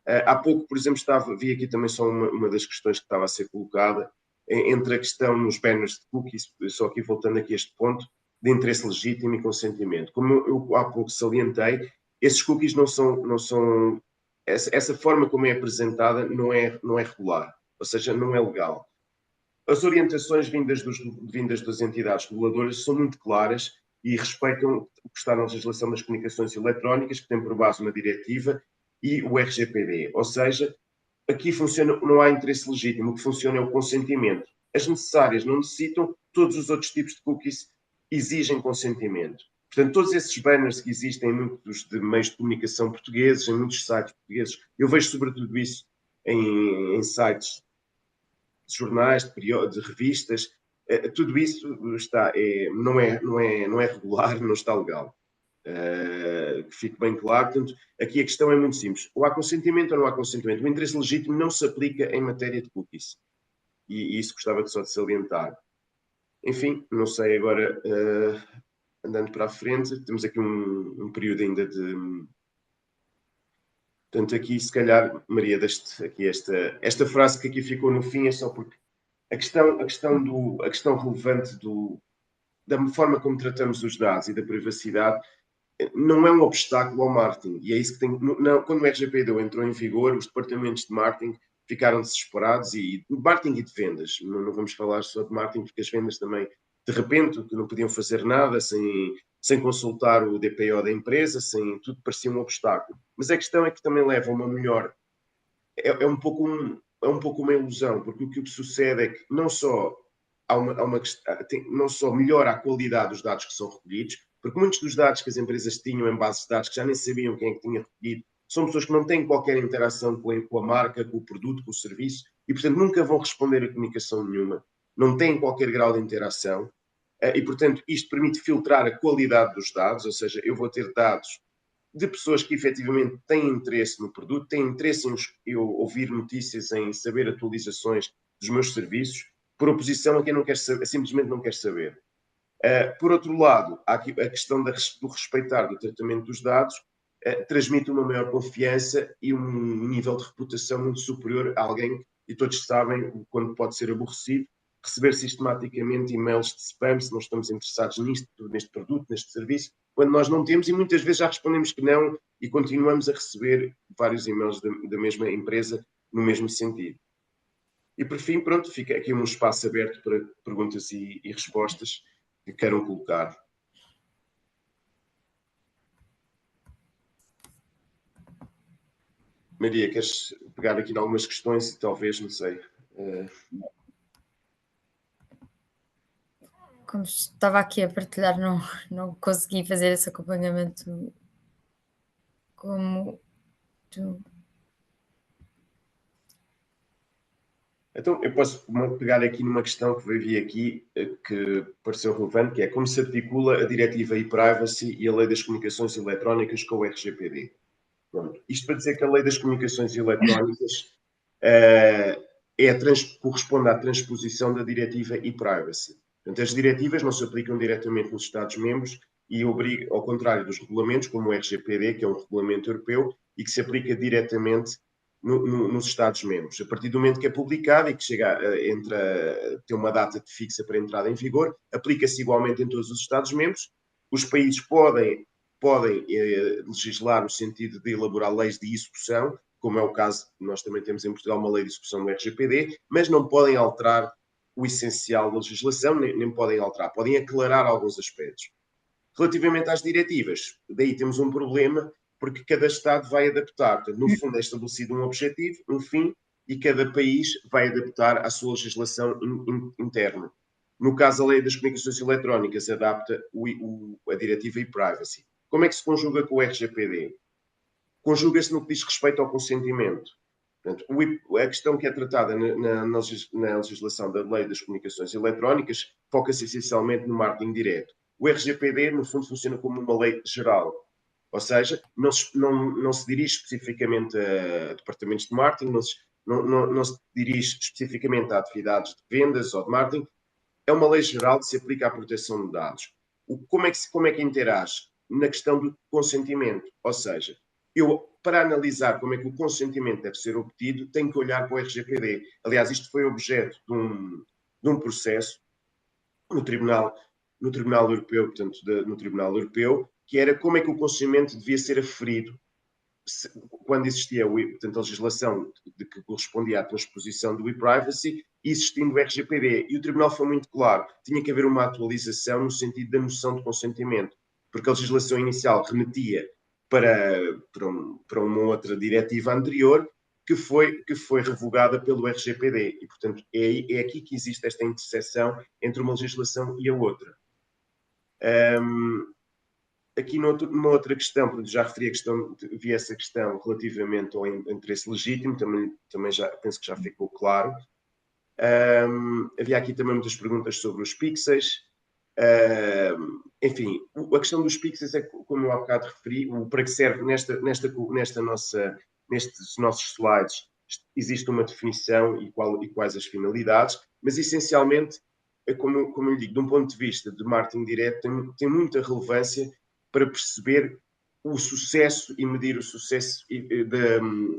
S3: Há pouco, por exemplo, vi aqui também só uma das questões que estava a ser colocada, entre a questão nos banners de cookies, só aqui voltando aqui a este ponto, de interesse legítimo e consentimento. Como eu há pouco salientei, esses cookies não são essa forma como é apresentada não é regular, ou seja, não é legal. As orientações vindas das entidades reguladoras são muito claras e respeitam o que está na legislação das comunicações eletrónicas, que tem por base uma diretiva, e o RGPD. Ou seja, aqui funciona, não há interesse legítimo, o que funciona é o consentimento. As necessárias não necessitam, todos os outros tipos de cookies exigem consentimento. Portanto, todos esses banners que existem em muitos de meios de comunicação portugueses, em muitos sites portugueses, eu vejo sobretudo isso em sites de jornais, de revistas, tudo isso não é regular, não está legal. Que fique bem claro. Portanto, aqui a questão é muito simples. Ou há consentimento ou não há consentimento. O interesse legítimo não se aplica em matéria de cookies. E isso gostava só de salientar. Enfim, não sei agora, andando para a frente, temos aqui um período ainda de... Portanto, aqui, se calhar, Maria, esta frase que aqui ficou no fim é só porque a questão relevante da forma como tratamos os dados e da privacidade não é um obstáculo ao marketing. E é isso que tem... quando o RGPD entrou em vigor, os departamentos de marketing ficaram desesperados, e de marketing e de vendas. Não vamos falar só de marketing, porque as vendas também, de repente, não podiam fazer nada sem consultar o DPO da empresa, tudo parecia um obstáculo. Mas a questão é que também leva a uma melhor... É um pouco uma ilusão, porque o que sucede é que não só não só melhora a qualidade dos dados que são recolhidos, porque muitos dos dados que as empresas tinham em bases de dados que já nem sabiam quem é que tinha recolhido, são pessoas que não têm qualquer interação com a marca, com o produto, com o serviço, e portanto nunca vão responder a comunicação nenhuma, não têm qualquer grau de interação, e portanto isto permite filtrar a qualidade dos dados, ou seja, eu vou ter dados de pessoas que efetivamente têm interesse no produto, têm interesse em ouvir notícias, em saber atualizações dos meus serviços, por oposição a quem não quer saber, simplesmente não quer saber. Por outro lado, há aqui a questão do respeitar do tratamento dos dados, transmite uma maior confiança e um nível de reputação muito superior a alguém, e todos sabem quando pode ser aborrecido, receber sistematicamente e-mails de spam se não estamos interessados neste produto, neste serviço, quando nós não temos, e muitas vezes já respondemos que não e continuamos a receber vários e-mails da mesma empresa no mesmo sentido. E por fim, pronto, fica aqui um espaço aberto para perguntas e respostas que queiram colocar. Maria, queres pegar aqui em algumas questões e talvez, não sei.
S2: Como estava aqui a partilhar, não consegui fazer esse acompanhamento como tu.
S3: Então, eu posso pegar aqui numa questão que veio aqui, que pareceu relevante, que é como se articula a Diretiva e-Privacy e a Lei das Comunicações Eletrónicas com o RGPD. Pronto. Isto para dizer que a Lei das Comunicações Eletrónicas corresponde à transposição da Diretiva e-Privacy. Portanto, as diretivas não se aplicam diretamente nos Estados-membros e obriga, ao contrário dos regulamentos, como o RGPD, que é um regulamento europeu, e que se aplica diretamente nos Estados-membros. A partir do momento que é publicado e que chega tem uma data fixa para entrada em vigor, aplica-se igualmente em todos os Estados-membros. Os países podem legislar no sentido de elaborar leis de execução, como é o caso, nós também temos em Portugal uma lei de execução do RGPD, mas não podem alterar o essencial da legislação, nem podem alterar, podem aclarar alguns aspectos. Relativamente às diretivas, daí temos um problema, porque cada Estado vai adaptar. Portanto, no fundo, é estabelecido um objetivo, um fim, e cada país vai adaptar à sua legislação interna. No caso, a Lei das Comunicações Eletrónicas adapta a Diretiva e-Privacy. Como é que se conjuga com o RGPD? Conjuga-se no que diz respeito ao consentimento. Portanto, a questão que é tratada na legislação da Lei das Comunicações Eletrónicas foca-se essencialmente no marketing direto. O RGPD, no fundo, funciona como uma lei geral, ou seja, não se dirige especificamente a departamentos de marketing, não se dirige especificamente a atividades de vendas ou de marketing. É uma lei geral que se aplica à proteção de dados. Como é que interage? Na questão do consentimento, ou seja, para analisar como é que o consentimento deve ser obtido, tenho que olhar para o RGPD. Aliás, isto foi objeto de um processo no Tribunal Europeu, portanto, no Tribunal Europeu, que era como é que o consentimento devia ser aferido quando existia portanto, a legislação que correspondia à transposição do e-privacy e existindo o RGPD. E o Tribunal foi muito claro, tinha que haver uma atualização no sentido da noção de consentimento, porque a legislação inicial remetia para uma outra diretiva anterior que foi revogada pelo RGPD. E, portanto, é aqui que existe esta interseção entre uma legislação e a outra. Aqui numa outra questão, já referi vi essa questão relativamente ao interesse legítimo, também já penso que já ficou claro. Havia aqui também muitas perguntas sobre os pixels. Enfim, a questão dos pixels é, como eu há bocado referi, para que serve nestes nossos slides, existe uma definição e quais as finalidades, mas essencialmente, como eu lhe digo, de um ponto de vista de marketing direto, tem muita relevância para perceber o sucesso e medir o sucesso,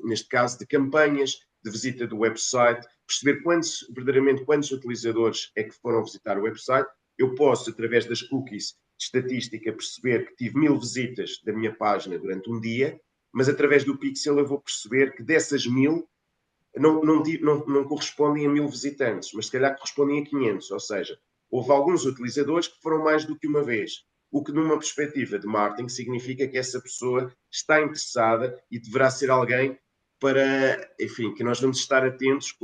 S3: neste caso, de campanhas, de visita do website, perceber verdadeiramente quantos utilizadores é que foram visitar o website. Eu posso, através das cookies de estatística, perceber que tive 1000 visitas da minha página durante um dia, mas através do pixel eu vou perceber que dessas 1000 não correspondem a 1000 visitantes, mas se calhar correspondem a 500, ou seja, houve alguns utilizadores que foram mais do que uma vez, o que numa perspectiva de marketing significa que essa pessoa está interessada e deverá ser alguém para, enfim, que nós vamos estar atentos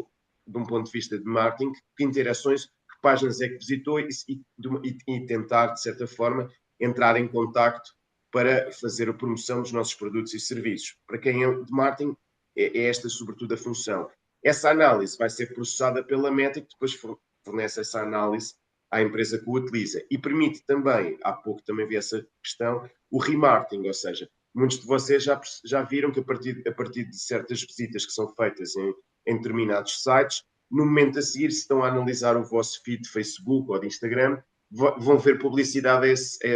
S3: de um ponto de vista de marketing, que interações, que páginas é que visitou e tentar, de certa forma, entrar em contacto para fazer a promoção dos nossos produtos e serviços. Para quem é de marketing, é esta, sobretudo, a função. Essa análise vai ser processada pela Meta, que depois fornece essa análise à empresa que o utiliza. E permite também, há pouco também vi essa questão, o remarketing, ou seja, muitos de vocês já viram que a partir de certas visitas que são feitas em determinados sites, no momento a seguir, se estão a analisar o vosso feed de Facebook ou de Instagram, vão ver publicidade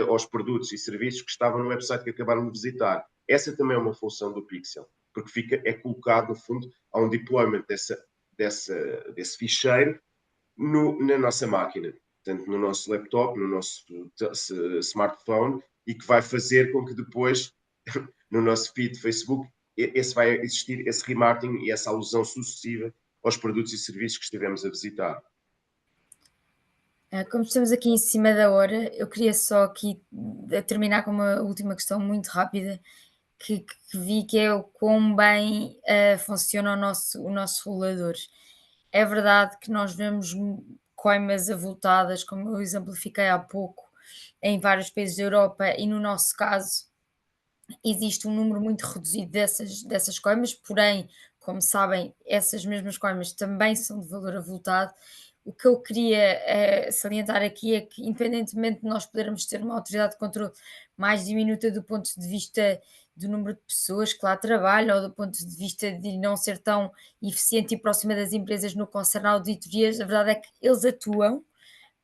S3: aos produtos e serviços que estavam no website que acabaram de visitar. Essa também é uma função do Pixel, porque é colocado, no fundo, há um deployment desse ficheiro na nossa máquina, portanto, no nosso laptop, no nosso smartphone, e que vai fazer com que depois, no nosso feed de Facebook, vai existir esse remarketing e essa alusão sucessiva aos produtos e serviços que estivemos a visitar.
S2: Como estamos aqui em cima da hora, eu queria só aqui terminar com uma última questão muito rápida, que vi que é o quão bem funciona o nosso regulador. É verdade que nós vemos coimas avultadas, como eu exemplifiquei há pouco, em vários países da Europa, e no nosso caso existe um número muito reduzido dessas coimas, porém, como sabem, essas mesmas coimas também são de valor avultado. O que eu queria salientar aqui é que, independentemente de nós podermos ter uma autoridade de controle mais diminuta do ponto de vista do número de pessoas que lá trabalham, ou do ponto de vista de não ser tão eficiente e próxima das empresas no que concerne a auditorias, a verdade é que eles atuam.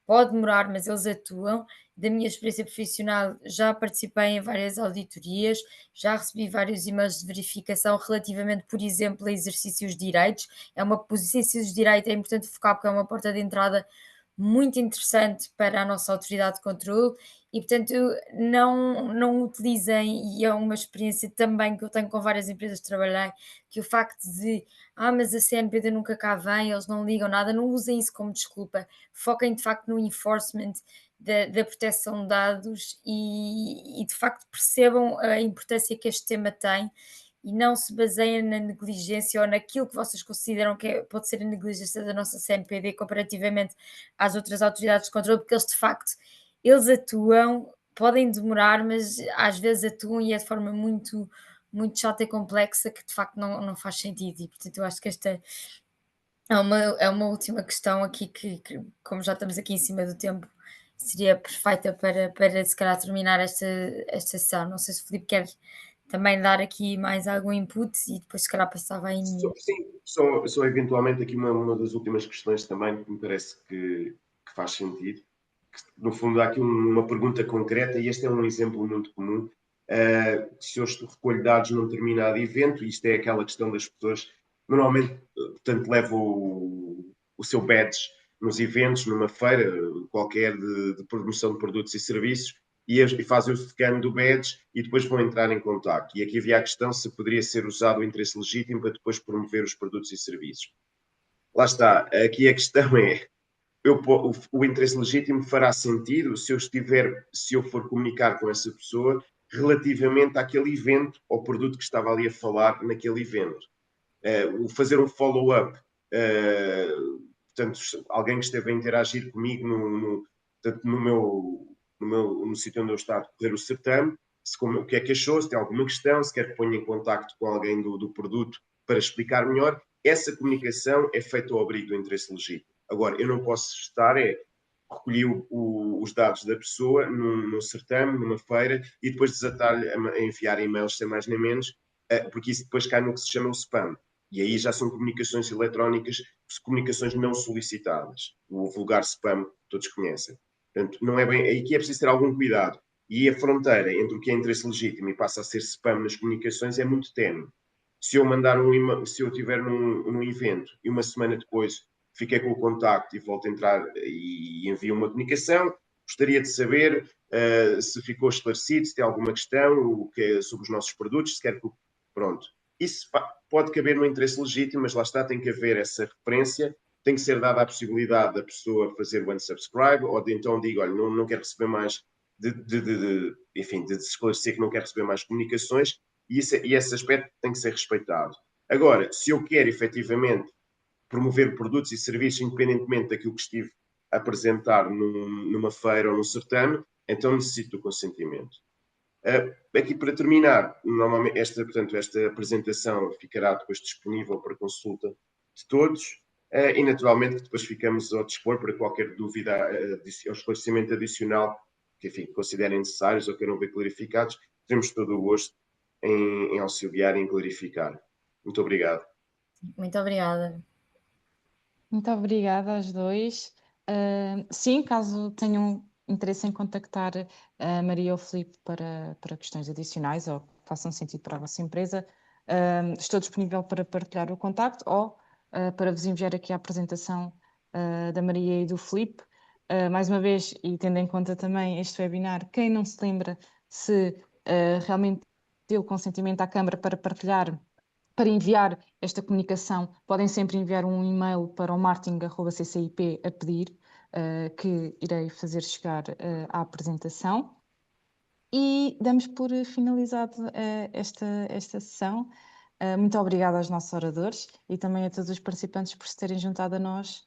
S2: Pode demorar, mas eles atuam. Da minha experiência profissional, já participei em várias auditorias, já recebi vários e-mails de verificação relativamente, por exemplo, a exercícios de direitos. Exercícios de direito é importante focar porque é uma porta de entrada muito interessante para a nossa autoridade de controle e, portanto, não utilizem, e é uma experiência também que eu tenho com várias empresas que trabalhei, que o facto de, mas a CNPD nunca cá vem, eles não ligam nada, não usem isso como desculpa, foquem de facto no enforcement da proteção de dados e de facto percebam a importância que este tema tem e não se baseiem na negligência ou naquilo que vocês consideram que pode ser a negligência da nossa CNPD comparativamente às outras autoridades de controle, porque eles de facto eles atuam, podem demorar, mas às vezes atuam e é de forma muito, muito chata e complexa que de facto não faz sentido. E portanto eu acho que esta é uma última questão aqui que, como já estamos aqui em cima do tempo, seria perfeita para se calhar terminar esta sessão. Não sei se o Filipe quer também dar aqui mais algum input e depois se calhar passava aí em mim.
S3: Sim, só eventualmente aqui uma das últimas questões também que me parece que faz sentido. Que, no fundo, há aqui uma pergunta concreta e este é um exemplo muito comum. Se eu recolho dados num determinado evento, isto é aquela questão das pessoas, normalmente, portanto, levam o seu badge nos eventos, numa feira qualquer de promoção de produtos e serviços, e fazem o scan do badge e depois vão entrar em contacto. E aqui havia a questão se poderia ser usado o interesse legítimo para depois promover os produtos e serviços. Lá está, aqui a questão é, o interesse legítimo fará sentido se eu for comunicar com essa pessoa relativamente àquele evento ou produto que estava ali a falar naquele evento. Fazer um follow-up, portanto, alguém que esteve a interagir comigo no sítio onde eu estava a correr o certame, o que é que achou, se tem alguma questão, se quer que ponha em contacto com alguém do produto para explicar melhor, essa comunicação é feita ao abrigo do interesse legítimo. Agora, eu não posso estar, recolhi os dados da pessoa num certame, numa feira, e depois desatar-lhe a enviar e-mails sem mais nem menos, porque isso depois cai no que se chama o spam. E aí já são comunicações eletrónicas, comunicações não solicitadas. O vulgar spam todos conhecem. Portanto, não é bem. Aqui é preciso ter algum cuidado. E a fronteira entre o que é interesse legítimo e passa a ser spam nas comunicações é muito ténue. Se eu mandar se eu estiver num evento e uma semana depois fiquei com o contacto e volto a entrar e envio uma comunicação, gostaria de saber se ficou esclarecido, se tem alguma questão sobre os nossos produtos, se quer que. Pronto. Isso pode caber no interesse legítimo, mas lá está, tem que haver essa referência, tem que ser dada a possibilidade da pessoa fazer o unsubscribe, ou então digo, olha, não quero receber mais, enfim, de esclarecer que não quero receber mais comunicações, e esse aspecto tem que ser respeitado. Agora, se eu quero efetivamente promover produtos e serviços independentemente daquilo que estive a apresentar numa feira ou num certame, então necessito do consentimento. Aqui para terminar, normalmente portanto, esta apresentação ficará depois disponível para consulta de todos e naturalmente que depois ficamos ao dispor para qualquer dúvida ou esclarecimento adicional que, enfim, considerem necessários ou queiram ver clarificados, teremos todo o gosto em auxiliar e em clarificar. Muito obrigado.
S2: Muito obrigada.
S1: Muito obrigada aos dois. Sim, caso tenham interesse em contactar a Maria ou o Filipe para questões adicionais ou que façam sentido para a vossa empresa, estou disponível para partilhar o contacto ou para vos enviar aqui a apresentação da Maria e do Filipe. Mais uma vez, e tendo em conta também este webinar, quem não se lembra se realmente deu consentimento à Câmara para partilhar, para enviar esta comunicação, podem sempre enviar um e-mail para o marketing@ccip a pedir, que irei fazer chegar à apresentação. E damos por finalizado esta sessão. Muito obrigada aos nossos oradores e também a todos os participantes por se terem juntado a nós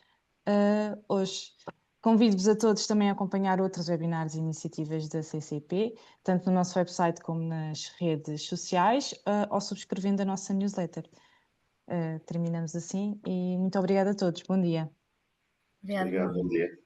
S1: hoje. Convido-vos a todos também a acompanhar outros webinars e iniciativas da CCP, tanto no nosso website como nas redes sociais, ou subscrevendo a nossa newsletter. Terminamos assim e muito obrigada a todos. Bom dia.
S2: Obrigada.
S3: Obrigado, bom dia.